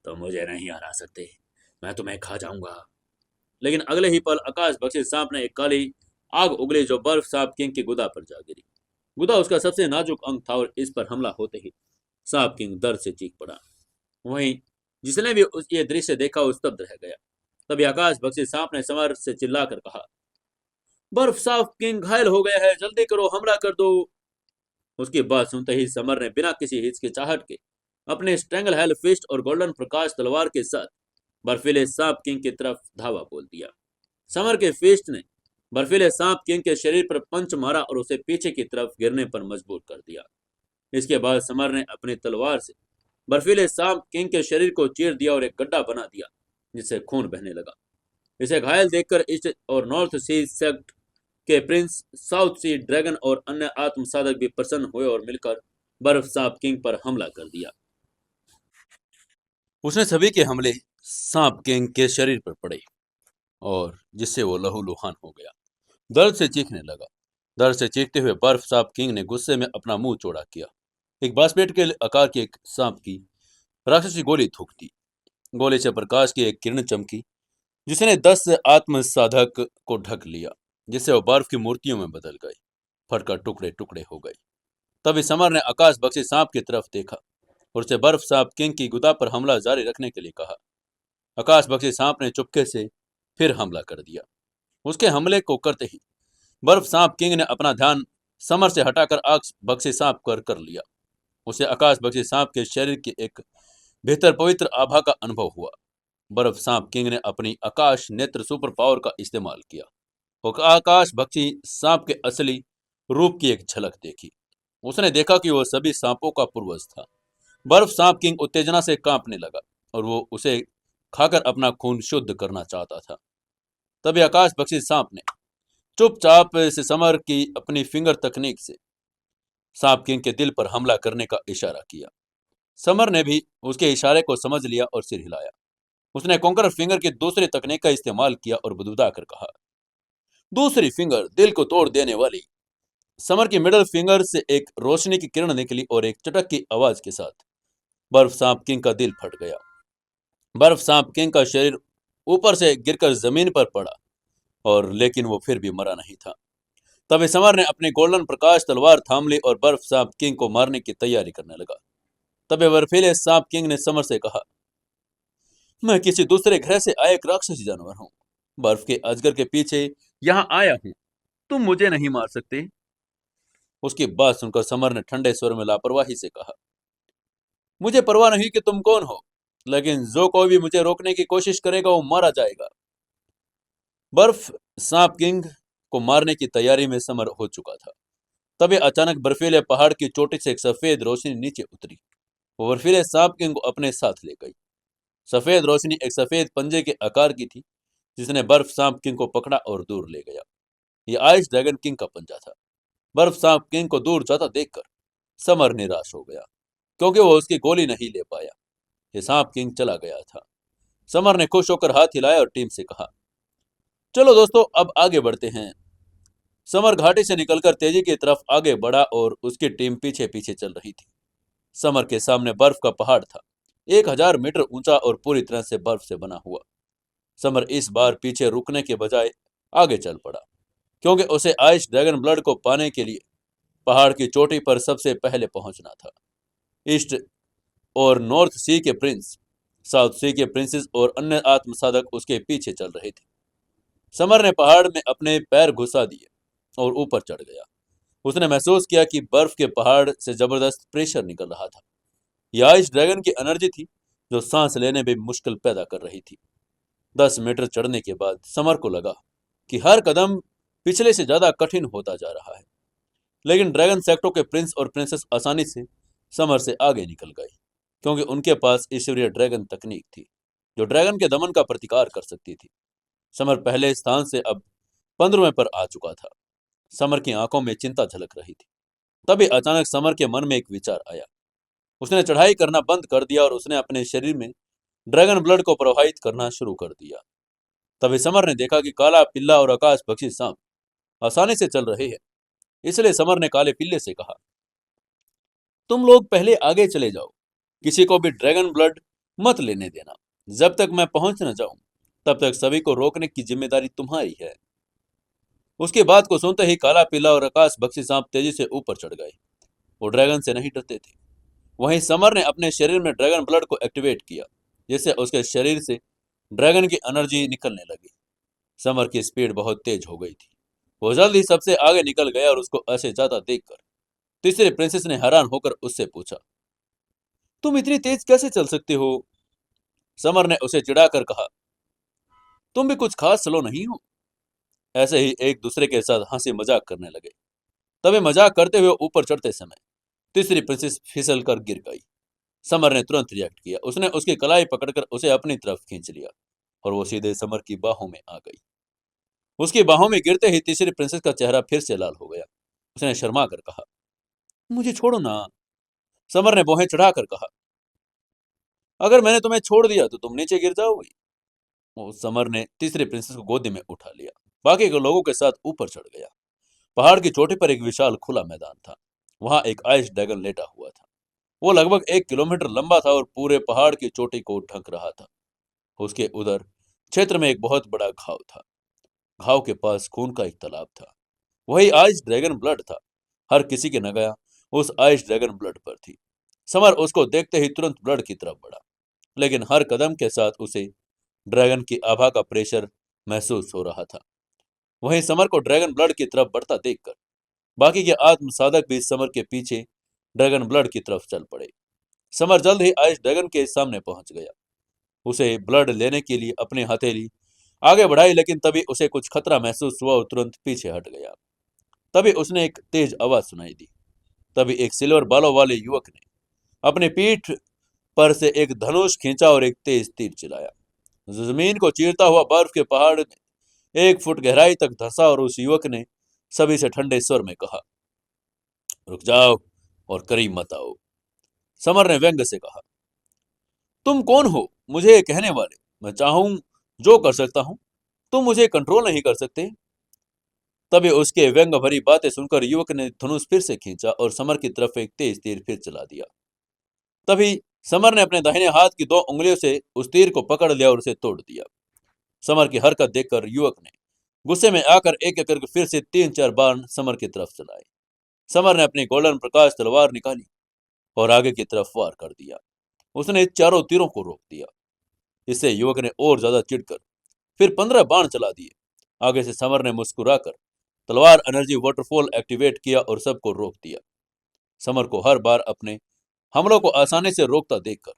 तो मुझे नहीं हरा सकते, मैं तुम्हें खा जाऊंगा। लेकिन अगले ही पल आकाश बख्शी सांप ने एक काली आग उगली, जो बर्फ सांप किंग की गुदा पर जा गिरी। गुदा उसका सबसे नाजुक अंग था और इस पर हमला होते ही सांप किंग दर्द से चीख पड़ा। वहीं जिसने भी ये दृश्य देखा वो स्तब्ध रह गया। तभी आकाश बख्शी सांप ने समर से चिल्लाकर कहा, बर्फ सांप किंग घायल हो गया है, जल्दी करो, हमला कर दो। उसकी बात सुनते ही समर ने बिना किसी हिचकिचाहट के अपने स्ट्रेंगल हेल फिस्ट और गोल्डन प्रकाश तलवार के साथ बर्फीले सांप किंग की तरफ धावा बोल दिया। समर के फिस्ट ने बर्फीले सांप किंग के शरीर पर पंच मारा और उसे पीछे की तरफ गिरने पर मजबूर कर दिया। इसके बाद समर ने अपनी तलवार से बर्फीले सांप किंग के शरीर को चीर दिया और एक गड्ढा बना दिया जिससे खून बहने लगा। इसे घायल देखकर ईस्ट और नॉर्थ सी सेक्ट के प्रिंस, साउथ सी ड्रैगन और अन्य आत्म साधक भी प्रसन्न हुए और मिलकर बर्फ सांप किंग पर हमला कर दिया। उसने सभी के हमले सांप किंग के शरीर पर पड़े और जिससे वो लहूलुहान हो गया। दर्द से चीखने लगा। दर्द से चीखते हुए बर्फ सांप किंग ने गुस्से में अपना मुंह चौड़ा किया। एक बास्केट के आकार की एक सांप की राक्षसी गोली थूक दी। गोली से प्रकाश की एक किरण चमकी जिसने 10 आत्म साधक को ढक लिया, जिससे वो बर्फ की मूर्तियों में बदल गए, फटकर टुकड़े टुकड़े हो गए। तभी समर ने आकाश बख्शी सांप की तरफ देखा और उसे बर्फ सांप किंग की गुदा पर हमला जारी रखने के लिए कहा। आकाश बख्शी सांप ने चुपके से फिर हमला कर दिया। उसके हमले को करते ही बर्फ सांप किंग ने अपना ध्यान समर से हटाकर आग बख्शी सांप कर लिया। उसे आकाश बख्शी सांप के शरीर की एक बेहतर पवित्र आभा का अनुभव हुआ। बर्फ सांप किंग ने अपनी आकाश नेत्र सुपर पावर का इस्तेमाल किया और आकाश बख्शी सांप के असली रूप की एक झलक देखी। उसने देखा कि वह सभी सांपों का पूर्वज था। बर्फ सांप किंग उत्तेजना से कांपने लगा और वो उसे खाकर अपना खून शुद्ध करना चाहता था। तभी आकाश बख्शी सांप ने चुपचाप से समर की अपनी फिंगर तकनीक से सांप किंग के दिल पर हमला करने का इशारा किया। समर ने भी उसके इशारे को समझ लिया और सिर हिलाया। उसने कॉन्कर फिंगर की दूसरी तकनीक का इस्तेमाल किया और बुदबुदाकर कहा, दूसरी फिंगर दिल को तोड़ देने वाली। समर की मिडल फिंगर से एक रोशनी की किरण निकली और एक चटक की आवाज के साथ बर्फ सांप किंग का दिल फट गया। बर्फ सांप किंग का शरीर ऊपर से गिरकर जमीन पर पड़ा और लेकिन वो फिर भी मरा नहीं था। तभी समर ने अपनी गोल्डन प्रकाश तलवार थाम ली और बर्फ सांप किंग को मारने की तैयारी करने लगा। तभी बर्फीले सांप किंग ने समर से कहा, मैं किसी दूसरे ग्रह से आया एक राक्षसी जानवर हूँ। बर्फ के अजगर के पीछे यहाँ आया हूँ। तुम मुझे नहीं मार सकते। उसकी बात सुनकर समर ने ठंडे स्वर में लापरवाही से कहा, मुझे परवाह नहीं कि तुम कौन हो, लेकिन जो कोई भी मुझे रोकने की कोशिश करेगा वो मारा जाएगा। बर्फ सांप किंग को मारने की तैयारी में समर हो चुका था। तभी अचानक बर्फीले पहाड़ की चोटी से एक सफेद रोशनी नीचे उतरी। वो बर्फीले सांप किंग को अपने साथ ले गई। सफेद रोशनी एक सफेद पंजे के आकार की थी जिसने बर्फ सांप किंग को पकड़ा और दूर ले गया। यह आइस ड्रैगन किंग का पंजा था। बर्फ सांप किंग को दूर जाता देखकर समर निराश हो गया क्योंकि वो उसकी गोली नहीं ले पाया। ये सांप किंग चला गया था। समर ने खुश होकर हाथ हिलाया और टीम से कहा, चलो दोस्तों अब आगे बढ़ते हैं। समर घाटी से निकलकर तेजी की तरफ आगे बढ़ा और उसकी टीम पीछे पीछे चल रही थी। समर के सामने बर्फ का पहाड़ था, 1000 मीटर ऊंचा और पूरी तरह से बर्फ से बना हुआ। समर इस बार पीछे रुकने के बजाय आगे चल पड़ा क्योंकि उसे आइस ड्रैगन ब्लड को पाने के लिए पहाड़ की चोटी पर सबसे पहले पहुंचना था। ईस्ट और नॉर्थ सी के प्रिंस, साउथ सी के प्रिंसेस और अन्य आत्म साधक उसके पीछे चल रहे थे। समर ने पहाड़ में अपने पैर घुसा दिए और ऊपर चढ़ गया। उसने महसूस किया कि बर्फ के पहाड़ से जबरदस्त प्रेशर निकल रहा था। यह आइस ड्रैगन की एनर्जी थी जो सांस लेने में मुश्किल पैदा कर रही थी। 10 मीटर चढ़ने के बाद समर को लगा कि हर कदम पिछले से ज्यादा कठिन होता जा रहा है, लेकिन ड्रैगन सेक्टों के प्रिंस और प्रिंसेस आसानी से समर से आगे निकल गए क्योंकि उनके पास ईश्वरीय ड्रैगन तकनीक थी जो ड्रैगन के दमन का प्रतिकार कर सकती थी। समर पहले स्थान से अब 15वें पर आ चुका था। समर की आंखों में चिंता झलक रही थी। तभी अचानक समर के मन में एक विचार आया। उसने चढ़ाई करना बंद कर दिया और उसने अपने शरीर में ड्रैगन ब्लड को प्रवाहित करना शुरू कर दिया। तभी समर ने देखा कि काला पिल्ला और आकाश बख्शी सांप आसानी से चल रहे हैं। इसलिए समर ने काले पिल्ले से कहा, तुम लोग पहले आगे चले जाओ, किसी को भी ड्रैगन ब्लड मत लेने देना। जब तक मैं पहुंच न जाऊं तब तक सभी को रोकने की जिम्मेदारी तुम्हारी है। उसकी बात को सुनते ही काला पिल्ला और आकाश बख्शी सांप तेजी से ऊपर चढ़ गए। वो ड्रैगन से नहीं डरते थे। वहीं समर ने अपने शरीर में ड्रैगन ब्लड को एक्टिवेट किया जिससे उसके शरीर से ड्रैगन की एनर्जी निकलने लगी। समर की स्पीड बहुत तेज हो गई थी। वो जल्द ही सबसे आगे निकल गया और उसको ऐसे जाता देखकर तीसरे प्रिंसेस ने हैरान होकर उससे पूछा, तुम इतनी तेज कैसे चल सकते हो? समर ने उसे चिढ़ाकर कहा, तुम भी कुछ खास स्लो नहीं हो। ऐसे ही एक दूसरे के साथ हंसी मजाक करने लगे। तभी मजाक करते हुए ऊपर चढ़ते समय तीसरी प्रिंसेस फिसल कर गिर गई। समर ने तुरंत रिएक्ट किया। उसने उसकी कलाई पकड़कर उसे अपनी तरफ खींच लिया और वो सीधे समर की बाहों में आ गई। उसकी बाहों में गिरते ही तीसरी प्रिंसेस का चेहरा फिर से लाल हो गया। उसने शर्मा कर कहा, मुझे छोड़ो ना। समर ने भौहें चढ़ाकर कहा, अगर मैंने तुम्हें छोड़ दिया तो तुम नीचे गिर जाओगी। वो समर ने तीसरी प्रिंसेस को गोदी में उठा लिया, बाकी के लोगों के साथ ऊपर चढ़ गया। पहाड़ की चोटी पर एक विशाल खुला मैदान था। वहां एक आइस ड्रैगन लेटा हुआ था। वो लगभग 1 किलोमीटर लंबा था और पूरे पहाड़ की चोटी को ढक रहा था। उसके उधर क्षेत्र में एक बहुत बड़ा घाव था। घाव के पास खून का एक तालाब था। वही आइस ड्रैगन ब्लड था। हर किसी की नगाह उस आइस ड्रैगन ब्लड पर थी। समर उसको देखते ही तुरंत ब्लड की तरफ बढ़ा, लेकिन हर कदम के साथ उसे ड्रैगन की आभा का प्रेशर महसूस हो रहा था। वहीं समर को ड्रैगन ब्लड की तरफ बढ़ता देखकर बाकी के आत्म साधक भी समर के पीछे ड्रैगन ब्लड की तरफ चल पड़े। समर जल्द ही आइस ड्रैगन के सामने पहुंच गया। उसे ब्लड लेने के लिए अपनी हथेली आगे बढ़ाई, लेकिन तभी उसे कुछ खतरा महसूस हुआ और तुरंत पीछे हट गया। तभी उसने एक तेज आवाज सुनाई दी। तभी एक सिल्वर बालों वाले युवक ने अपनी पीठ पर से एक धनुष खींचा और एक तेज तीर चलाया। जमीन को चीरता हुआ बर्फ के पहाड़ में 1 फुट गहराई तक धंसा और उस युवक ने सभी से ठंडे स्वर में कहा, रुक जाओ और करीब मत आओ। समर ने व्यंग से कहा, तुम कौन हो मुझे ये कहने वाले? मैं चाहूं जो कर सकता हूं, तुम मुझे कंट्रोल नहीं कर सकते। तभी उसके व्यंग भरी बातें सुनकर युवक ने धनुष फिर से खींचा और समर की तरफ एक तेज तीर फिर चला दिया। तभी समर ने अपने दाहिने हाथ की 2 उंगलियों से उस तीर को पकड़ लिया और उसे तोड़ दिया। समर की हरकत देखकर युवक ने गुस्से में आकर एक एक करके फिर से 3-4 बाण समर की तरफ चलाए। समर ने अपनी गोल्डन प्रकाश तलवार निकाली और आगे की तरफ वार कर दिया। उसने चारों तीरों को रोक दिया। इससे युवक ने और ज्यादा चिढ़कर फिर 15 बाण चला दिए। आगे से समर ने मुस्कुराकर तलवार एनर्जी वाटरफॉल एक्टिवेट किया और सबको रोक दिया। समर को हर बार अपने हमलों को आसानी से रोकता देखकर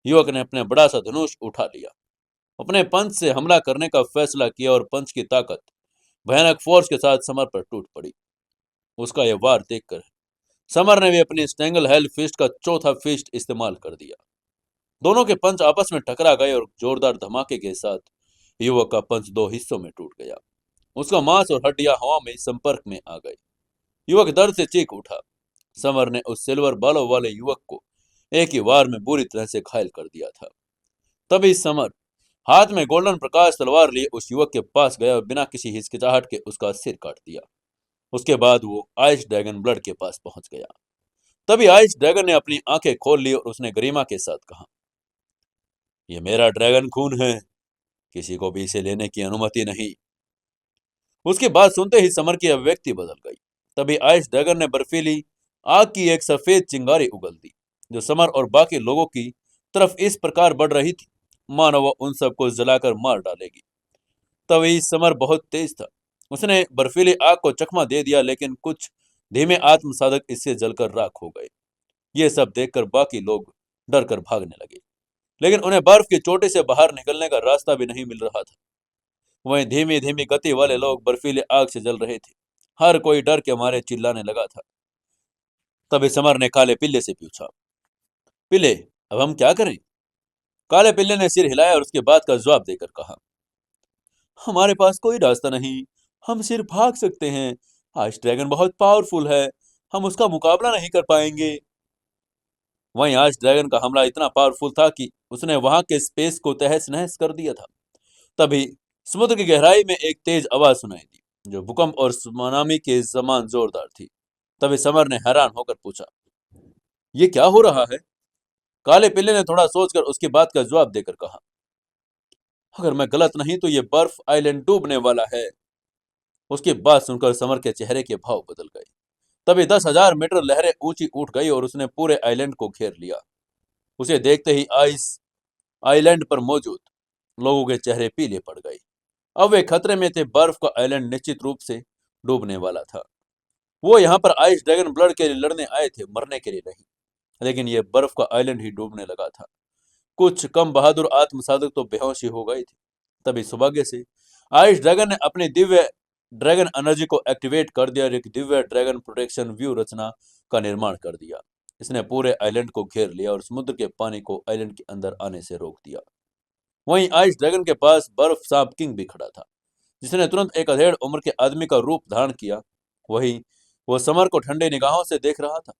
युवक ने अपने बड़ा सा धनुष उठा लिया। अपने पंच से हमला करने का फैसला किया और पंच की ताकत भयानक फोर्स के साथ समर पर टूट पड़ी। उसका यह वार देखकर समर ने भी अपनी स्टेंगल हेल फिस्ट का चौथा फिस्ट इस्तेमाल कर दिया। दोनों के पंच आपस में टकरा गए और जोरदार धमाके के साथ युवक का पंच 2 हिस्सों में टूट गया। उसका मांस और हड्डियां हवा में संपर्क में आ गई। युवक दर्द से चीख उठा। समर ने उस सिल्वर बालों वाले युवक को एक ही वार में बुरी तरह से घायल कर दिया था। तभी समर हाथ में गोल्डन प्रकाश तलवार लिए उस युवक के पास गया और बिना किसी हिचकिचाहट के उसका सिर काट दिया। उसके बाद वो आइस ड्रैगन ब्लड के पास पहुंच गया। तभी आइस ड्रैगन ने अपनी आंखें खोल ली और उसने गरिमा के साथ कहा, यह मेरा ड्रैगन खून है, किसी को भी इसे लेने की अनुमति नहीं। उसकी बात सुनते ही समर की अभिव्यक्ति बदल गई। तभी आइस ड्रैगन ने बर्फीली आग की एक सफेद चिंगारी उगल दी, जो समर और बाकी लोगों की तरफ इस प्रकार बढ़ रही थी मानो वह उन सबको जलाकर मार डालेगी। तभी समर बहुत तेज था। उसने बर्फीली आग को चकमा दे दिया, लेकिन कुछ धीमे आत्मसाधक इससे जलकर राख हो गए। ये सब देखकर बाकी लोग डर कर भागने लगे, लेकिन उन्हें बर्फ की चोटी से बाहर निकलने का रास्ता भी नहीं मिल रहा था। वहीं धीमी धीमी गति वाले लोग बर्फीली आग से जल रहे थे। हर कोई डर के मारे चिल्लाने लगा था। तभी समर ने काले पिल्ले से पूछा, पिल्ले, अब हम क्या करें? काले पिल्ले ने सिर हिलाया और उसके बाद का जवाब देकर कहा, हमारे पास कोई रास्ता नहीं, हम सिर्फ भाग सकते हैं। आज ड्रैगन बहुत पावरफुल है, हम उसका मुकाबला नहीं कर पाएंगे। वहीं आज ड्रैगन का हमला इतना पावरफुल था कि उसने वहां के स्पेस को तहस नहस कर दिया था। तभी समुद्र की गहराई में एक तेज आवाज सुनाई दी, जो भूकंप और सुनामी के समान जोरदार थी। तभी समर ने हैरान होकर पूछा, ये क्या हो रहा है? काले पिल्ले ने थोड़ा सोचकर उसकी बात का जवाब देकर कहा, अगर मैं गलत नहीं तो ये बर्फ आइलैंड डूबने वाला है। उसकी बात सुनकर समर के चेहरे के भाव बदल गए। तभी 10,000 मीटर लहरें ऊंची उठ गई और उसने पूरे आइलैंड को घेर लिया। उसे देखते ही आइस आइलैंड पर मौजूद लोगों के चेहरे पीले पड़ गए। अब वे खतरे में थे। बर्फ का आइलैंड निश्चित रूप से डूबने वाला था। वो यहाँ पर आइस ड्रैगन ब्लड के लिए लड़ने आए थे, मरने के लिए नहीं। लेकिन यह बर्फ का आइलैंड ही डूबने लगा था। कुछ कम बहादुर आत्मसाधक तो बेहोश ही हो गए थे। तभी सौभाग्य से आइस ड्रैगन ने अपनी दिव्य ड्रैगन एनर्जी को एक्टिवेट कर दिया और एक दिव्य ड्रैगन प्रोटेक्शन व्यू रचना का निर्माण कर दिया। इसने पूरे आइलैंड को घेर लिया और समुद्र के पानी को आइलैंड के अंदर आने से रोक दिया। वहीं आइस ड्रैगन के पास बर्फ सांप किंग भी खड़ा था, जिसने तुरंत एक अधेड़ उम्र के आदमी का रूप धारण किया। वही वो समर को ठंडे निगाहों से देख रहा था।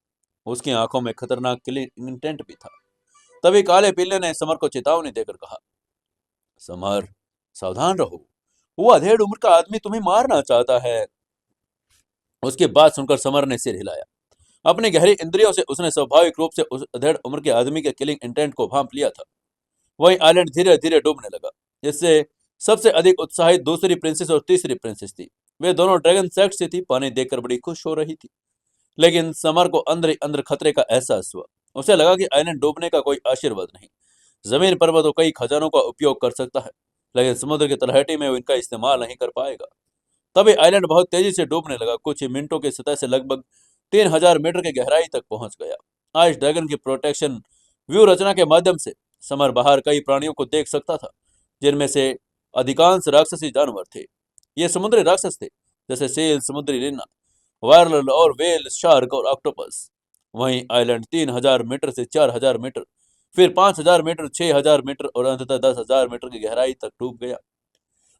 उसकी आंखों में खतरनाक किलिंग इंटेंट भी था। तभी काले पिल्ले ने समर को चेतावनी देकर कहा, समर, सावधान रहो, वो अधेड़ उम्र का आदमी तुम्हें मारना चाहता है। उसकी बात सुनकर समर ने सिर हिलाया। अपनी गहरी इंद्रियों से उसने स्वाभाविक रूप से उस अधेड़ उम्र के आदमी के किलिंग इंटेंट को भांप लिया था। वहीं आइलैंड धीरे धीरे डूबने लगा। इससे सबसे अधिक उत्साहित दूसरी प्रिंसेस और तीसरी प्रिंसेस थी। वे दोनों ड्रैगन सेक्ट से थी, पानी देखकर बड़ी खुश हो रही थी। लेकिन समर को अंदर ही अंदर खतरे का एहसास हुआ। उसे लगा कि आइलैंड डूबने का कोई आशीर्वाद नहीं। जमीन पर वह तो कई खजानों का उपयोग कर सकता है, लेकिन समुद्र की तलहटी में वो इनका इस्तेमाल नहीं कर पाएगा। तभी आइलैंड बहुत तेजी से डूबने लगा। कुछ ही मिनटों की सतह से लगभग 3000 मीटर की गहराई तक पहुंच गया। आइस ड्रैगन की प्रोटेक्शन व्यू रचना के माध्यम से समर बाहर कई प्राणियों को देख सकता था, जिनमें से अधिकांश राक्षसी जानवर थे। ये समुद्री राक्षस थे, जैसे सेल, समुद्री लिन्ना, वायरल और वेल, शार्क और ऑक्टोपस। वहीं आइलैंड 3000 मीटर से 4000 मीटर, फिर 5000 मीटर, 6000 मीटर और अंततः 10,000 मीटर की गहराई तक डूब गया।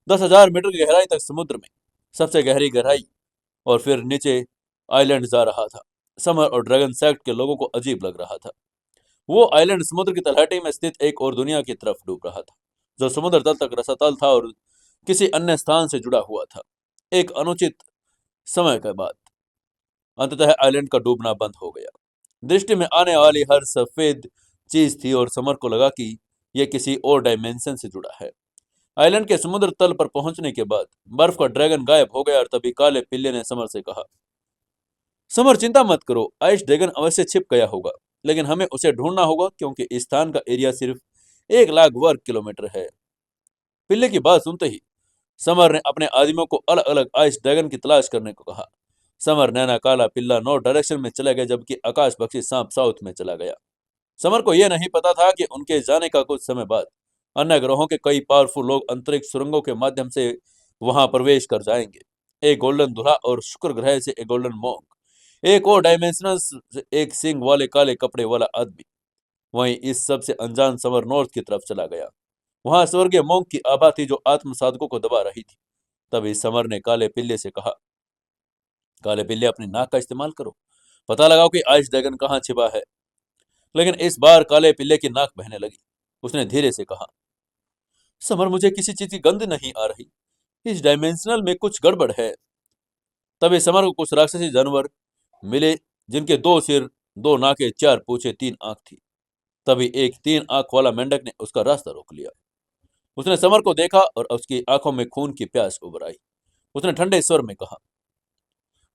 10,000 मीटर की गहराई तक समुद्र में सबसे गहरी गहराई, और फिर नीचे आइलैंड जा रहा था। समर और ड्रैगन सेक्ट के लोगों को अजीब लग रहा था। वो आइलैंड समुद्र की तलहटी में स्थित एक और दुनिया की तरफ डूब रहा था, जो समुद्र तल तक रसातल था और किसी अन्य स्थान से जुड़ा हुआ था। एक अनुचित समय के बाद अंततः आइलैंड का डूबना बंद हो गया। दृष्टि में आने वाली हर सफेद चीज थी और समर को लगा कि यह किसी और डायमेंशन से जुड़ा है। आइलैंड के समुद्र तल पर पहुंचने के बाद बर्फ का ड्रैगन गायब हो गया और तभी काले पिल्ले ने समर से कहा, समर, चिंता मत करो, आइस ड्रैगन अवश्य छिप गया होगा, लेकिन हमें उसे ढूंढना होगा क्योंकि इस स्थान का एरिया सिर्फ 1 लाख वर्ग किलोमीटर है। पिल्ले की बात सुनते ही समर ने अपने आदमियों को अलग अलग आइस ड्रैगन की तलाश करने को कहा। समर, नैना, काला पिल्ला नॉर्थ डायरेक्शन में चले गए, जबकि आकाश पक्षी सांप साउथ में चला गया। समर को यह नहीं पता था कि उनके जाने का कुछ समय बाद अन्य ग्रहों के कई पावरफुल लोग अंतरिक्ष सुरंगों के माध्यम से वहां प्रवेश कर जाएंगे। एक गोल्डन दूल्हा और शुक्र ग्रह से एक गोल्डन मॉन्क, एक और डायमेंशनल से एक सिंग वाले काले कपड़े वाला आदमी। वहीं इस सब से अनजान समर नॉर्थ की तरफ चला गया। वहां स्वर्गीय मॉन्क की आभा थी जो आत्म साधकों को दबा रही थी। तभी समर ने काले पिल्ले से कहा, काले पिल्ले, अपनी नाक का इस्तेमाल करो, पता लगाओ कि आइस ड्रैगन कहाँ छिपा है। लेकिन इस बार काले पिल्ले की नाक बहने लगी। उसने धीरे से कहा, समर, मुझे किसी चीज की गंध नहीं आ रही, इस डायमेंशनल में कुछ गड़बड़ है। तभी समर को कुछ राक्षसी जानवर मिले, जिनके 2 सिर, 2 नाकें, 4 पूंछें, 3 आंख थी। तभी एक 3 आंख वाला मेंढक ने उसका रास्ता रोक लिया। उसने समर को देखा और उसकी आंखों में खून की प्यास उभर आई। उसने ठंडे स्वर में कहा,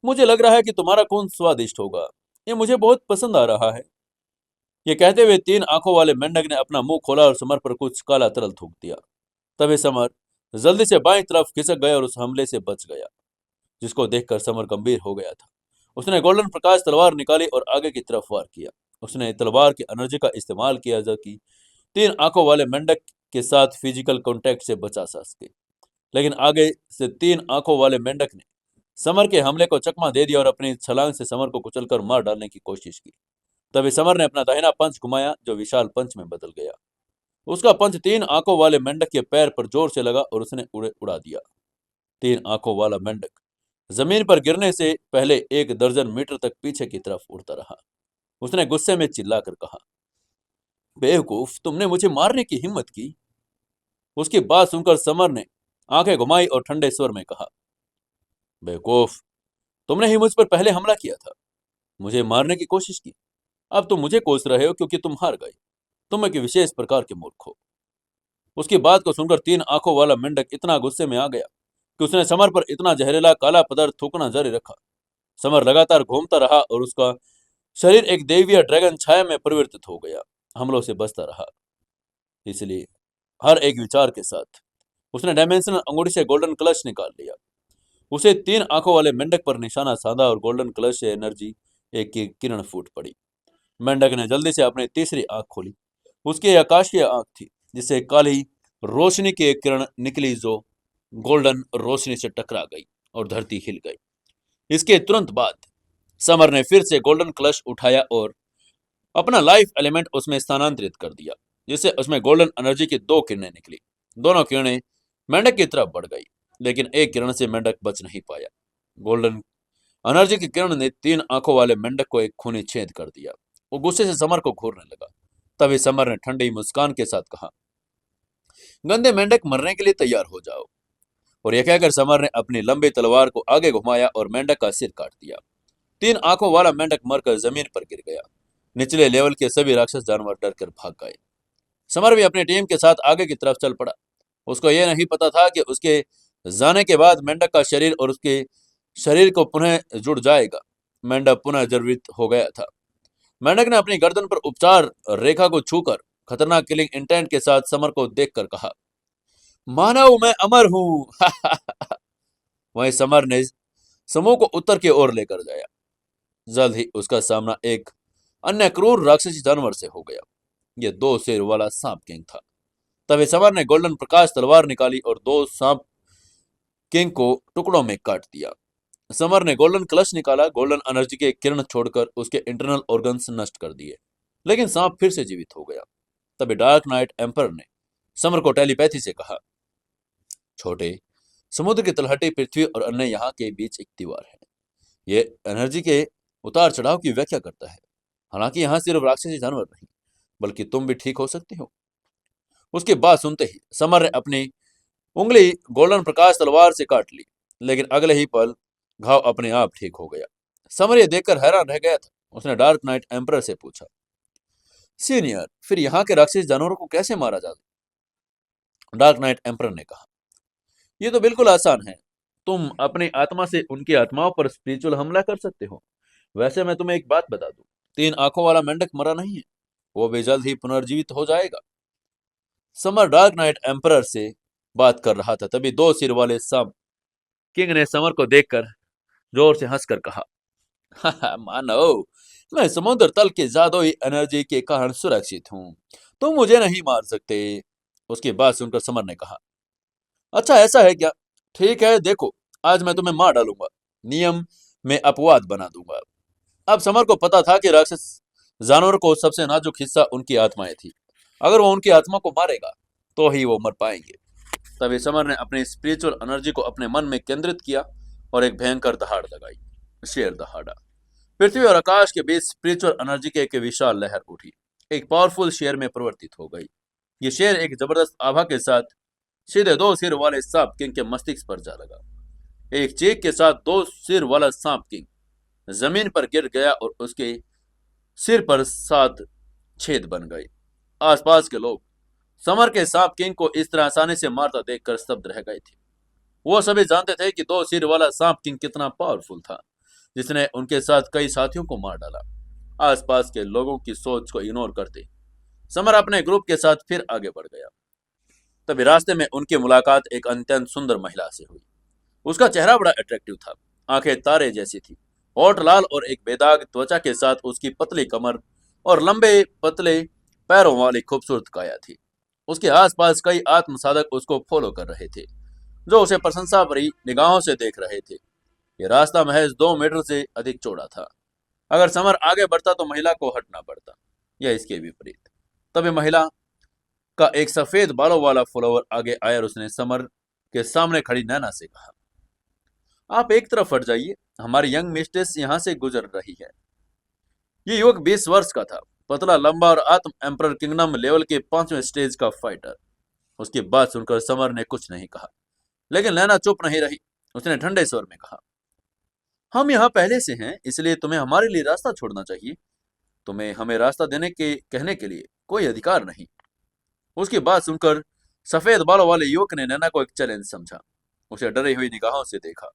मुझे लग रहा है कि तुम्हारा खून स्वादिष्ट होगा, ये मुझे बहुत पसंद आ रहा है। ये कहते हुए 3 आंखों वाले मेंढक ने अपना मुंह खोला और समर पर कुछ काला तरल थूक दिया। तभी समर जल्दी से बाईं तरफ खिसक गया और उस हमले से बच गया, जिसको देखकर समर गंभीर हो गया था। उसने गोल्डन प्रकाश तलवार निकाली और आगे की तरफ वार किया। उसने तलवार की एनर्जी का इस्तेमाल किया, जबकि 3 आंखों वाले मेंढक के साथ फिजिकल कांटेक्ट से बचा सके। लेकिन आगे से 3 आंखों वाले मेंढक ने समर के हमले को चकमा दे दिया और अपनी छलांग से समर को कुचलकर मार डालने की कोशिश की। तभी समर ने अपना दाहिना पंच घुमाया, जो विशाल पंच में बदल गया। उसका पंच 3 आंखों वाले मेंढक के पैर पर जोर से लगा और उसने उड़ा दिया। 3 आंखों वाला मेंढक जमीन पर गिरने से पहले 1 दर्जन मीटर तक पीछे की तरफ उड़ता रहा। उसने गुस्से में चिल्लाकर कहा, बेवकूफ, तुमने मुझे मारने की हिम्मत की। उसकी बात सुनकर समर ने आंखें घुमाई और ठंडे स्वर में कहा, बेवकूफ, तुमने ही मुझ पर पहले हमला किया था, मुझे मारने की कोशिश की। अब तुम मुझे कोस रहे हो क्योंकि तुम हार गए। तुम एक विशेष प्रकार के मूर्ख हो। उसकी बात को सुनकर 3 आंखों वाला मेंढक इतना गुस्से में आ गया कि उसने समर पर इतना जहरीला काला पदार्थ थूकना जारी रखा। समर लगातार घूमता रहा और उसका शरीर एक दैवीय ड्रैगन छाया में परिवर्तित हो गया। हमलों से बचता रहा। इसलिए हर एक विचार के साथ उसने डायमेंशनल अंगूठी से गोल्डन कलश निकाल लिया। उसे 3 आंखों वाले मेंढक पर निशाना साधा और गोल्डन कलश से एनर्जी एक की किरण फूट पड़ी। मेंढक ने जल्दी से अपनी तीसरी आंख खोली। उसकी आकाशीय आंख थी, जिससे काली रोशनी की एक किरण निकली जो गोल्डन रोशनी से टकरा गई और धरती हिल गई। इसके तुरंत बाद समर ने फिर से गोल्डन कलश उठाया और अपना लाइफ एलिमेंट उसमें स्थानांतरित कर दिया, जिससे उसमें गोल्डन एनर्जी की दो किरणें निकली। दोनों किरणें मेंढक की तरफ बढ़ गई, लेकिन एक किरण से मेंढक बच नहीं पाया। गोल्डन एनर्जी की किरण ने तीन आंखों वाले मेंढक को एक खूनी छेद कर दिया। वो गुस्से से समर को घूरने लगा। तभी समर ने ठंडी मुस्कान के साथ कहा, गंदे मेंढक, मरने के लिए तैयार हो जाओ। और यह कहकर समर ने अपनी लंबी तलवार को आगे घुमाया और मेंढक का सिर काट दिया। तीन आंखों वाला मेंढक मरकर जमीन पर गिर गया। निचले लेवल के सभी राक्षस जानवर डर कर भाग गए। समर भी अपनी टीम के साथ आगे की तरफ चल पड़ा। उसको यह नहीं पता था कि उसके जाने के बाद मेंढक का शरीर और उसके शरीर को पुनः जुड़ जाएगा। मेंढक पुनः जीवित हो गया था। मेंढक ने अपनी गर्दन पर उपचार रेखा को छूकर खतरनाक किलिंग इंटेंट के साथ समर को देखकर कहा, मानव, मैं अमर हूं। वहीं समर ने समूह को उत्तर की ओर लेकर जाया। जल्द ही उसका सामना एक अन्य क्रूर राक्षसी जानवर से हो गया। यह दो सिर वाला सांप किंग था। तभी समर ने गोल्डन प्रकाश तलवार निकाली और दो सांप किंग को टुकड़ों में काट दिया। समर ने गोल्डन कलश निकाला। गोल्डन एनर्जी के किरण छोड़कर उसके इंटरनल ऑर्गन्स नष्ट कर दिए, लेकिन सांप फिर से जीवित हो गया। तभी डार्क नाइट एम्पर ने समर को टेलीपैथी से कहा, छोटे, समुद्र की तलहटी पृथ्वी और अन्य यहाँ के बीच एक दीवार है। ये एनर्जी के उतार चढ़ाव की व्याख्या करता है। हालांकि यहाँ सिर्फ राक्षसी जानवर नहीं, बल्कि तुम भी ठीक हो सकते हो। उसकी बात सुनते ही समर ने अपनी उंगली गोल्डन प्रकाश तलवार से काट ली, लेकिन अगले ही पल घाव अपने आप ठीक हो गया। समर ये देखकर हैरान रह गया था। उसने डार्क नाइट एम्परर से पूछा, सीनियर, फिर यहाँ के राक्षसी जानवरों को कैसे मारा जाता? डार्क नाइट एम्परर ने कहा, ये तो बिल्कुल आसान है। तुम अपनी आत्मा से उनकी आत्माओं पर स्पिरिचुअल हमला कर सकते हो। वैसे मैं तुम्हें एक बात बता दूं, तीन आंखों वाला मेंढक मरा नहीं है, वो भी जल्द ही पुनर्जीवित हो जाएगा। समर डार्क नाइट एम्परर से बात कर रहा था, तभी दो सिर वाले सांप किंग ने समर को देखकर जोर से हंसकर कहा, मानो, मैं समुद्र तल के जादुई एनर्जी के कारण सुरक्षित हूँ, तुम मुझे नहीं मार सकते। उसकी बात सुनकर समर ने कहा, अच्छा ऐसा है क्या? ठीक है, देखो, आज मैं तुम्हें मार डालूंगा, नियम में अपवाद बना दूंगा। अब समर को पता था कि राक्षस जानवर को सबसे नाजुक हिस्सा उनकी आत्माएं थी। अगर वो उनकी आत्मा को मारेगा तो ही वो मर पाएंगे। तभी समर ने अपनी स्पिरिचुअल एनर्जी को अपने मन में केंद्रित किया और एक भयंकर दहाड़ लगाई। शेर दहाड़ा। पृथ्वी और आकाश के बीच स्पिरिचुअल एनर्जी की एक विशाल लहर उठी, एक पावरफुल शेर में परिवर्तित हो गई। ये शेर एक जबरदस्त आभा के साथ सीधे दो सिर वाले सांप किंग के मस्तिष्क पर जा लगा। एक चीख के साथ दो सिर वाला सांप किंग जमीन पर गिर गया और उसके सिर पर 7 छेद बन गए। आसपास के लोग समर के सांप किंग को इस तरह आसानी से मारता देखकर स्तब्ध रह गए थे। वो सभी जानते थे कि दो सिर वाला सांप किंग कितना पावरफुल था, जिसने उनके साथ कई साथियों को मार डाला। आसपास के लोगों की सोच को इग्नोर करते समर अपने ग्रुप के साथ फिर आगे बढ़ गया। तभी रास्ते में उनकी मुलाकात एक अत्यंत सुंदर महिला से हुई। उसका चेहरा बड़ा अट्रैक्टिव था, आंखें तारे जैसी थी, होठ लाल और एक बेदाग त्वचा के साथ उसकी पतली कमर और लंबे पतले पैरों वाली खूबसूरत काया थी। उसके आसपास कई आत्मसाधक उसको फॉलो कर रहे थे, जो उसे प्रशंसा भरी निगाहों से देख रहे थे। ये रास्ता महज 2 मीटर से अधिक चौड़ा था। अगर समर आगे बढ़ता तो महिला को हटना पड़ता, या इसके विपरीत। तभी महिला का एक सफेद बालों वाला फॉलोवर आगे आया और उसने समर के सामने खड़ी नैना से कहा, आप एक तरफ हट जाइए, हमारी यंग मिस्ट्रेस यहाँ से गुजर रही है। ये युवक 20 वर्ष का था, पतला, लंबा और आत्म एम्परर किंगडम लेवल के 5वें स्टेज का फाइटर। उसकी बात सुनकर समर ने कुछ नहीं कहा, लेकिन नैना चुप नहीं रही। उसने ठंडे स्वर में कहा, हम यहाँ पहले से हैं, इसलिए तुम्हें हमारे लिए रास्ता छोड़ना चाहिए। तुम्हें हमें रास्ता देने के कहने के लिए कोई अधिकार नहीं। उसकी बात सुनकर सफेद बालों वाले युवक ने नैना को एक चैलेंज समझा। उसे डरी हुई निगाहों से देखा।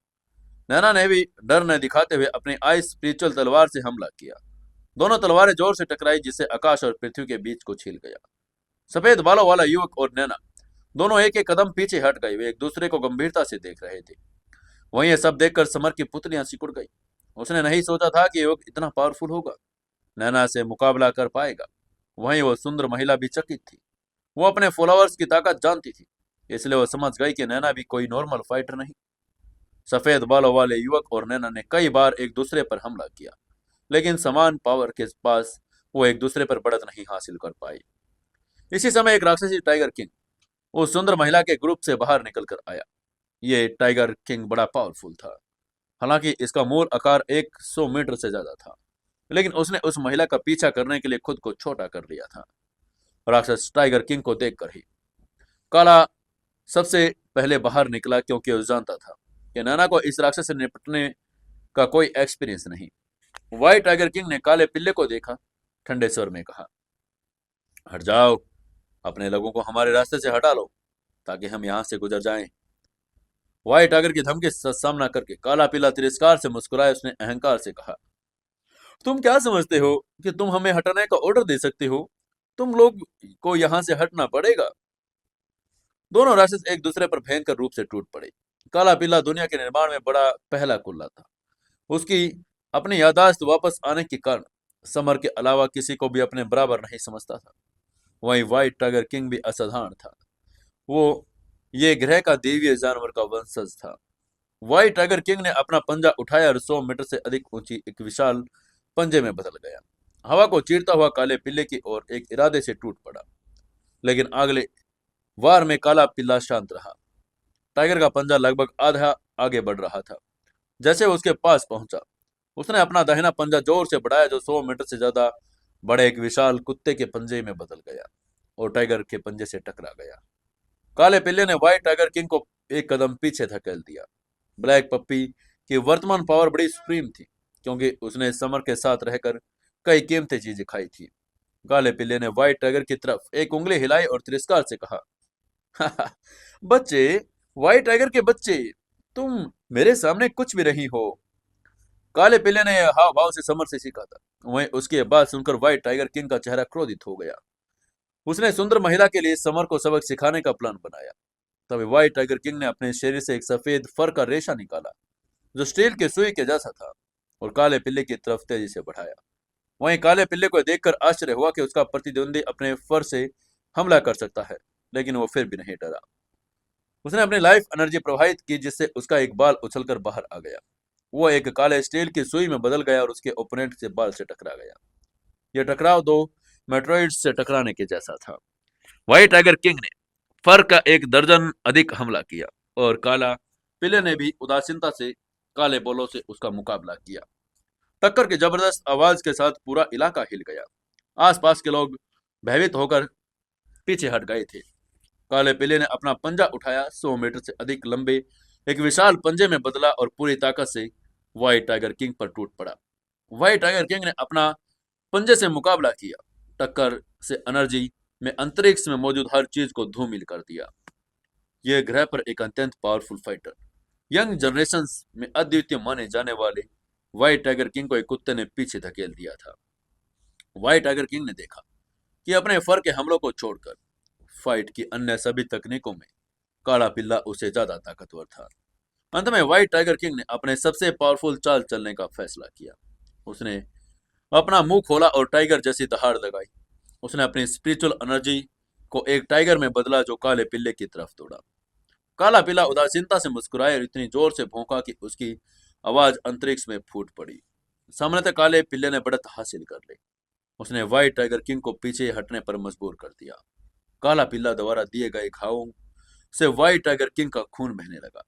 नैना ने भी डर न दिखाते हुए अपनी आइस स्पिरिचुअल तलवार से हमला किया। दोनों तलवारें जोर से टकराई, जिससे आकाश और पृथ्वी के बीच को छील गया। सफेद बालों वाला युवक और नैना दोनों एक एक कदम पीछे हट गए। वे एक दूसरे को गंभीरता से देख रहे थे। वहीं यह सब देखकर समर की पुतलियां सिकुड़ गई। उसने नहीं सोचा था कि युवक इतना पावरफुल होगा। नैना से मुकाबला कर पाएगा। वहीं वो सुंदर महिला भी चकित थी। वो अपने फॉलोअर्स की ताकत जानती थी, इसलिए वो समझ गई कि नैना भी कोई नॉर्मल फाइटर नहीं। सफेद बालों वाले युवक और नैना ने कई बार एक दूसरे पर हमला किया, लेकिन समान पावर के पास वो एक दूसरे पर बढ़त नहीं हासिल कर पाए। इसी समय एक राक्षसी टाइगर किंग उस सुंदर महिला के ग्रुप से बाहर निकल कर आया। ये टाइगर किंग बड़ा पावरफुल था। हालांकि इसका मूल आकार 100 मीटर से ज्यादा था, लेकिन उसने उस महिला का पीछा करने के लिए खुद को छोटा कर लिया था। राक्षस टाइगर किंग को देखकर ही काला सबसे पहले बाहर निकला, क्योंकि वो जानता था कि नैना को इस राक्षस से निपटने का कोई एक्सपीरियंस नहीं। व्हाइट टाइगर किंग ने काले पिल्ले को देखा, ठंडे स्वर में कहा, हट जाओ, अपने लोगों को हमारे रास्ते से हटा लो ताकि हम यहां से गुजर जाएं। व्हाइट टाइगर की धमकी का सामना करके काला पीला तिरस्कार से मुस्कुराए उसने अहंकार से कहा, तुम क्या समझते हो कि तुम हमें हटाने का ऑर्डर दे सकते हो? तुम लोग को यहां से हटना पड़ेगा। दोनों राक्षस एक दूसरे पर भयंकर रूप से टूट पड़े। काला पीला दुनिया के निर्माण में बड़ा पहला कुल्ला था। उसकी अपनी यादाश्त वापस आने के कारण समर के अलावा किसी को भी अपने बराबर नहीं समझता था। वहीं व्हाइट टाइगर किंग भी असाधारण था। वो ये ग्रह का देवीय जानवर का वंशज था। व्हाइट टाइगर किंग ने अपना पंजा उठाया और 100 मीटर से अधिक ऊंची एक विशाल पंजे में बदल गया। हवा को चीरता हुआ काले पिल्ले की ओर एक इरादे से टूट पड़ा, लेकिन अगले वार में काला पिल्ला शांत रहा। टाइगर का पंजा लगभग आधा आगे बढ़ रहा था। जैसे वो उसके पास पहुंचा, उसने अपना दाहिना पंजा जोर से बढ़ाया, जो 100 मीटर से ज्यादा बड़े एक विशाल कुत्ते के पंजे में बदल गया और टाइगर के पंजे से टकरा गया। काले पिल्ले ने व्हाइट टाइगर किंग को एक कदम पीछे धकेल दिया। ब्लैक पप्पी की वर्तमान पावर बड़ी सुप्रीम थी, क्योंकि उसने समर के साथ रहकर कई कीमती चीजें खाई थी। काले पिल्ले ने व्हाइट टाइगर की तरफ एक उंगली हिलाई और तिरस्कार से कहा, बच्चे, व्हाइट टाइगर के बच्चे, तुम मेरे सामने कुछ भी नहीं हो। काले पिल्ले ने हाव भाव से समर से सीखा था। वहीं उसकी बात सुनकर व्हाइट टाइगर किंग का चेहरा क्रोधित हो गया। उसने सुंदर महिला के लिए समर को सबक सिखाने का प्लान बनाया। तभी व्हाइट टाइगर किंग ने अपने शरीर से एक सफेद फर का रेशा निकाला, जो स्टील के सुई के जैसा था, और काले पिल्ले की तरफ तेजी से बढ़ाया। वहीं काले पिल्ले को देखकर आश्चर्य हुआ कि उसका प्रतिद्वंदी अपने फर से हमला कर सकता है, लेकिन वो फिर भी नहीं डरा। उसने अपनी लाइफ एनर्जी प्रवाहित की, जिससे उसका एक बाल उछलकर बाहर आ गया। वो एक काले स्टील की सुई में बदल गया और उसके ओपोनेंट के बाल से टकरा गया। यह टकराव दो मेट्रॉइड्स से टकराने के जैसा था। व्हाइट टाइगर किंग ने फर का एक दर्जन अधिक हमला किया और काला पिले ने भी उदासीनता से काले बोलों से उसका मुकाबला किया। टक्कर की जबरदस्त आवाज के साथ पूरा इलाका हिल गया। आसपास के लोग भयभीत होकर पीछे हट गए थे। काले पिले ने अपना पंजा उठाया, 100 मीटर से अधिक लंबे एक विशाल पंजे में बदला और पूरी ताकत से व्हाइट टाइगर किंग पर टूट पड़ा। व्हाइट टाइगर किंग ने अपना पंजे से मुकाबला किया। टक्कर से एनर्जी में अंतरिक्ष में मौजूद हर चीज को धूमिल कर दिया। यह ग्रह पर एक अत्यंत पावरफुल फाइटर, यंग जनरेशन में अद्वितीय माने जाने वाले व्हाइट टाइगर किंग को एक कुत्ते ने पीछे धकेल दिया था। व्हाइट टाइगर किंग ने देखा कि अपने फर के हमलों को छोड़कर फाइट की अन्य सभी तकनीकों में काला पिल्ला उसे ज्यादा ताकतवर था। अंत में व्हाइट टाइगर किंग ने अपने सबसे पावरफुल चाल चलने का फैसला किया। उसने अपना मुंह खोला और टाइगर जैसी दहाड़ लगाई। उसने अपनी स्पिरिचुअल एनर्जी को एक टाइगर में बदला, जो काले पिल्ले की तरफ दौड़ा। काला पिल्ला उदासीनता से मुस्कुराया और इतनी जोर से भौंका कि उसकी आवाज अंतरिक्ष में फूट पड़ी। सामने काले पिल्ले ने बढ़त हासिल कर ली। उसने व्हाइट टाइगर किंग को पीछे हटने पर मजबूर कर दिया। काला पिल्ला द्वारा दिए गए घावों से व्हाइट टाइगर किंग का खून बहने लगा।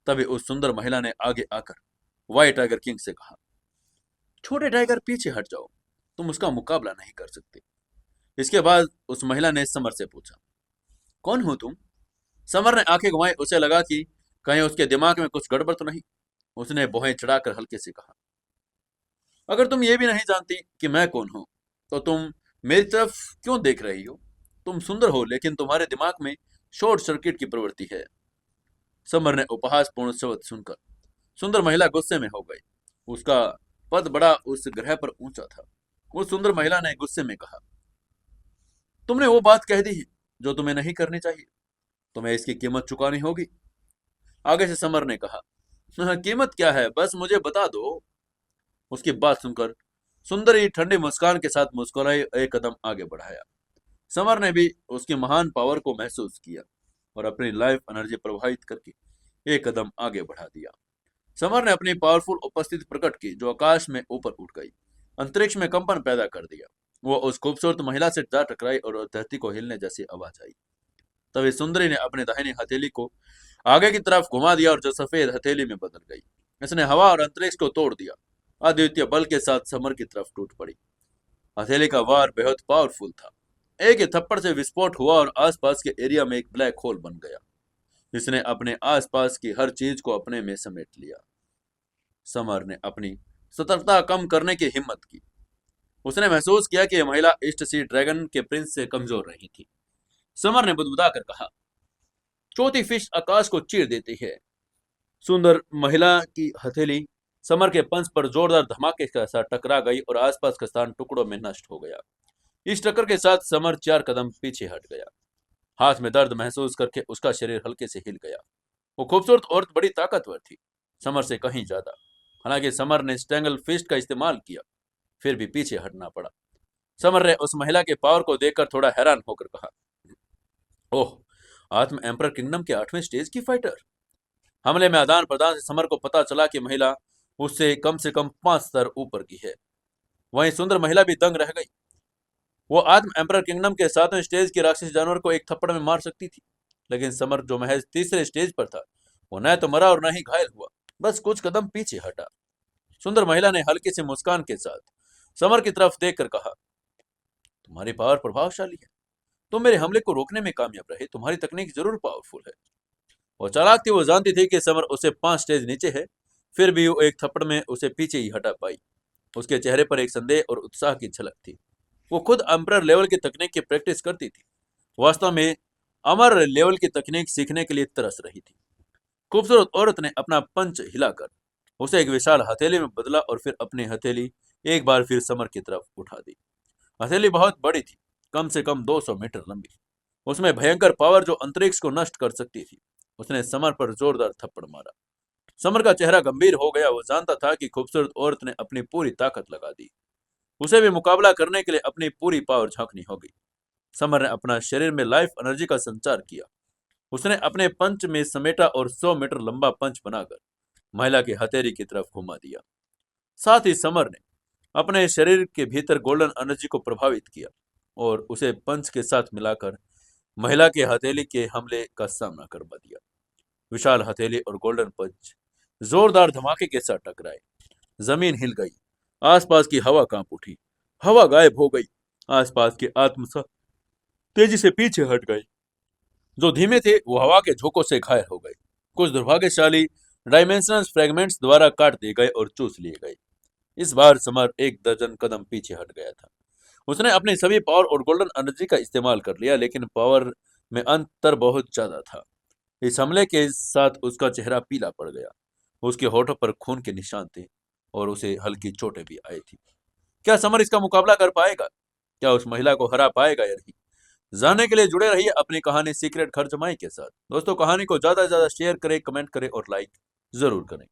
तभी उस सुंदर महिला ने आगे आकर व्हाइट टाइगर किंग से कहा, छोटे टाइगर पीछे हट जाओ, तुम उसका मुकाबला नहीं कर सकते। इसके बाद उस महिला ने समर से पूछा, कौन हो तुम? समर ने आंखें घुमाई। उसे लगा कि कहीं उसके दिमाग में कुछ गड़बड़ तो नहीं। उसने भौहें चढ़ाकर हल्के से कहा, अगर तुम ये भी नहीं जानती कि मैं कौन हूं, तो तुम मेरी तरफ क्यों देख रही हो? तुम सुंदर हो, लेकिन तुम्हारे दिमाग में शॉर्ट सर्किट की प्रवृत्ति है। समर ने उपहासपूर्ण शब्द सुनकर सुंदर महिला गुस्से में हो गई। उसका पद बड़ा उस ग्रह पर ऊंचा था। उस सुंदर महिला ने गुस्से में कहा, तुमने वो बात कह दी है जो तुम्हें नहीं करनी चाहिए। तुम्हें इसकी कीमत चुकानी होगी। आगे से समर ने कहा, कीमत क्या है, बस मुझे बता दो। उसकी बात सुनकर सुंदरी ठंडी मुस्कान के साथ मुस्कुराई, एक कदम आगे बढ़ाया। समर ने भी उसकी महान पावर को महसूस किया और अपनी लाइफ एनर्जी प्रवाहित करके एक कदम आगे बढ़ा दिया। समर ने अपनी पावरफुल उपस्थिति प्रकट की, जो आकाश में ऊपर उठ गई, अंतरिक्ष में कंपन पैदा कर दिया। वो उस खूबसूरत महिला से जा टकराई और धरती को हिलने जैसी आवाज आई। तभी सुंदरी ने अपनी दाहिनी हथेली को आगे की तरफ घुमा दिया और जो सफेद हथेली में बदल गई, इसने हवा और अंतरिक्ष को तोड़ दिया। अद्वितीय बल के साथ समर की तरफ टूट पड़ी। हथेली का वार बेहद पावरफुल था। एक ही थप्पड़ से विस्फोट हुआ और आसपास के एरिया में एक ब्लैक होल बन गया, जिसने अपने आसपास की हर चीज को अपने में समेट लिया। समर ने अपनी सतर्कता कम करने की हिम्मत की। उसने महसूस किया कि यह महिला ईस्ट सी ड्रैगन के प्रिंस से कमजोर रही थी। समर ने बुदबुदा कर कहा, चौथी फिश आकाश को चीर देती है। सुंदर महिला की हथेली समर के पंच पर जोरदार धमाके के साथ टकरा गई और आसपास का स्थान टुकड़ों में नष्ट हो गया। इस टक्कर के साथ समर 4 कदम पीछे हट गया। हाथ में दर्द महसूस करके उसका शरीर हल्के से हिल गया। वो खूबसूरत औरत बड़ी ताकतवर थी, समर से कहीं ज्यादा। हालांकि समर ने स्ट्रैंगल फिस्ट का इस्तेमाल किया, फिर भी पीछे हटना पड़ा। समर ने उस महिला के पावर को देखकर थोड़ा हैरान होकर कहा, ओह, आत्म एम्पर किंगडम के 8वें स्टेज की फाइटर। हमले में आदान प्रदान से समर को पता चला कि महिला उससे कम से कम 5 स्तर ऊपर की है। वहीं सुंदर महिला भी दंग रह गई। वो आत्म एम्पर किंगडम के 7वें स्टेज के राक्षस जानवर को एक थप्पड़ में मार सकती थी, लेकिन समर जो महज तीसरे स्टेज पर था, वो न तो मरा और न ही घायल हुआ, बस कुछ कदम पीछे हटा। सुंदर महिला ने हल्की सी मुस्कान के साथ समर की तरफ देखकर कहा, तुम्हारी पावर प्रभावशाली है, तुम मेरे हमले को रोकने में कामयाब रहे, तुम्हारी तकनीक जरूर पावरफुल है। वो चालाक थी, वो जानती थी कि समर उसे 5 स्टेज नीचे है, फिर भी वो एक थप्पड़ में उसे पीछे ही हटा पाई। उसके चेहरे पर एक संदेह और उत्साह की झलक थी। वो खुद एम्परर लेवल की तकनीक की प्रैक्टिस करती थी, वास्तव में अमर लेवल की तकनीक सीखने के लिए तरस रही थी। खूबसूरत औरत ने अपना पंच हिलाकर उसे एक विशाल हथेली में बदला और फिर अपनी हथेली एक बार फिर समर की तरफ उठा दी। हथेली बहुत बड़ी थी, कम से कम 200 मीटर लंबी। उसमें भयंकर पावर जो अंतरिक्ष को नष्ट कर सकती थी। उसने समर पर जोरदार थप्पड़ मारा। समर का चेहरा गंभीर हो गया। वो जानता था कि खूबसूरत औरत ने अपनी पूरी ताकत लगा दी। उसे भी मुकाबला करने के लिए अपनी पूरी पावर झोंकनी होगी। समर ने अपना शरीर में लाइफ एनर्जी का संचार किया। उसने अपने पंच में समेटा और 100 मीटर लंबा पंच बनाकर महिला की हथेली की तरफ घुमा दिया। साथ ही समर ने अपने शरीर के भीतर गोल्डन एनर्जी को प्रभावित किया और उसे पंच के साथ मिलाकर महिला के हथेली के हमले का सामना करवा दिया। विशाल हथेली और गोल्डन पंच जोरदार धमाके के साथ टकराए। जमीन हिल गई, आसपास की हवा कांप उठी, हवा गायब हो गई। आसपास के आत्मा तेजी से पीछे हट गए। जो धीमे थे वो हवा के झोंकों से घायल हो गए। कुछ दुर्भाग्यशाली डायमेंशनल फ्रेगमेंट्स द्वारा काट दिए गए और चूस लिए गए। इस बार समर 1 दर्जन कदम पीछे हट गया था। उसने अपनी सभी पावर और गोल्डन एनर्जी का इस्तेमाल कर लिया, लेकिन पावर में अंतर बहुत ज्यादा था। इस हमले के साथ उसका चेहरा पीला पड़ गया। उसके होठों पर खून के निशान थे और उसे हल्की चोटें भी आई थी। क्या समर इसका मुकाबला कर पाएगा? क्या उस महिला को हरा पाएगा या नहीं? जानने के लिए जुड़े रहिए अपनी कहानी सीक्रेट घर जमाई के साथ। दोस्तों, कहानी को ज्यादा से ज्यादा शेयर करें, कमेंट करें और लाइक जरूर करें।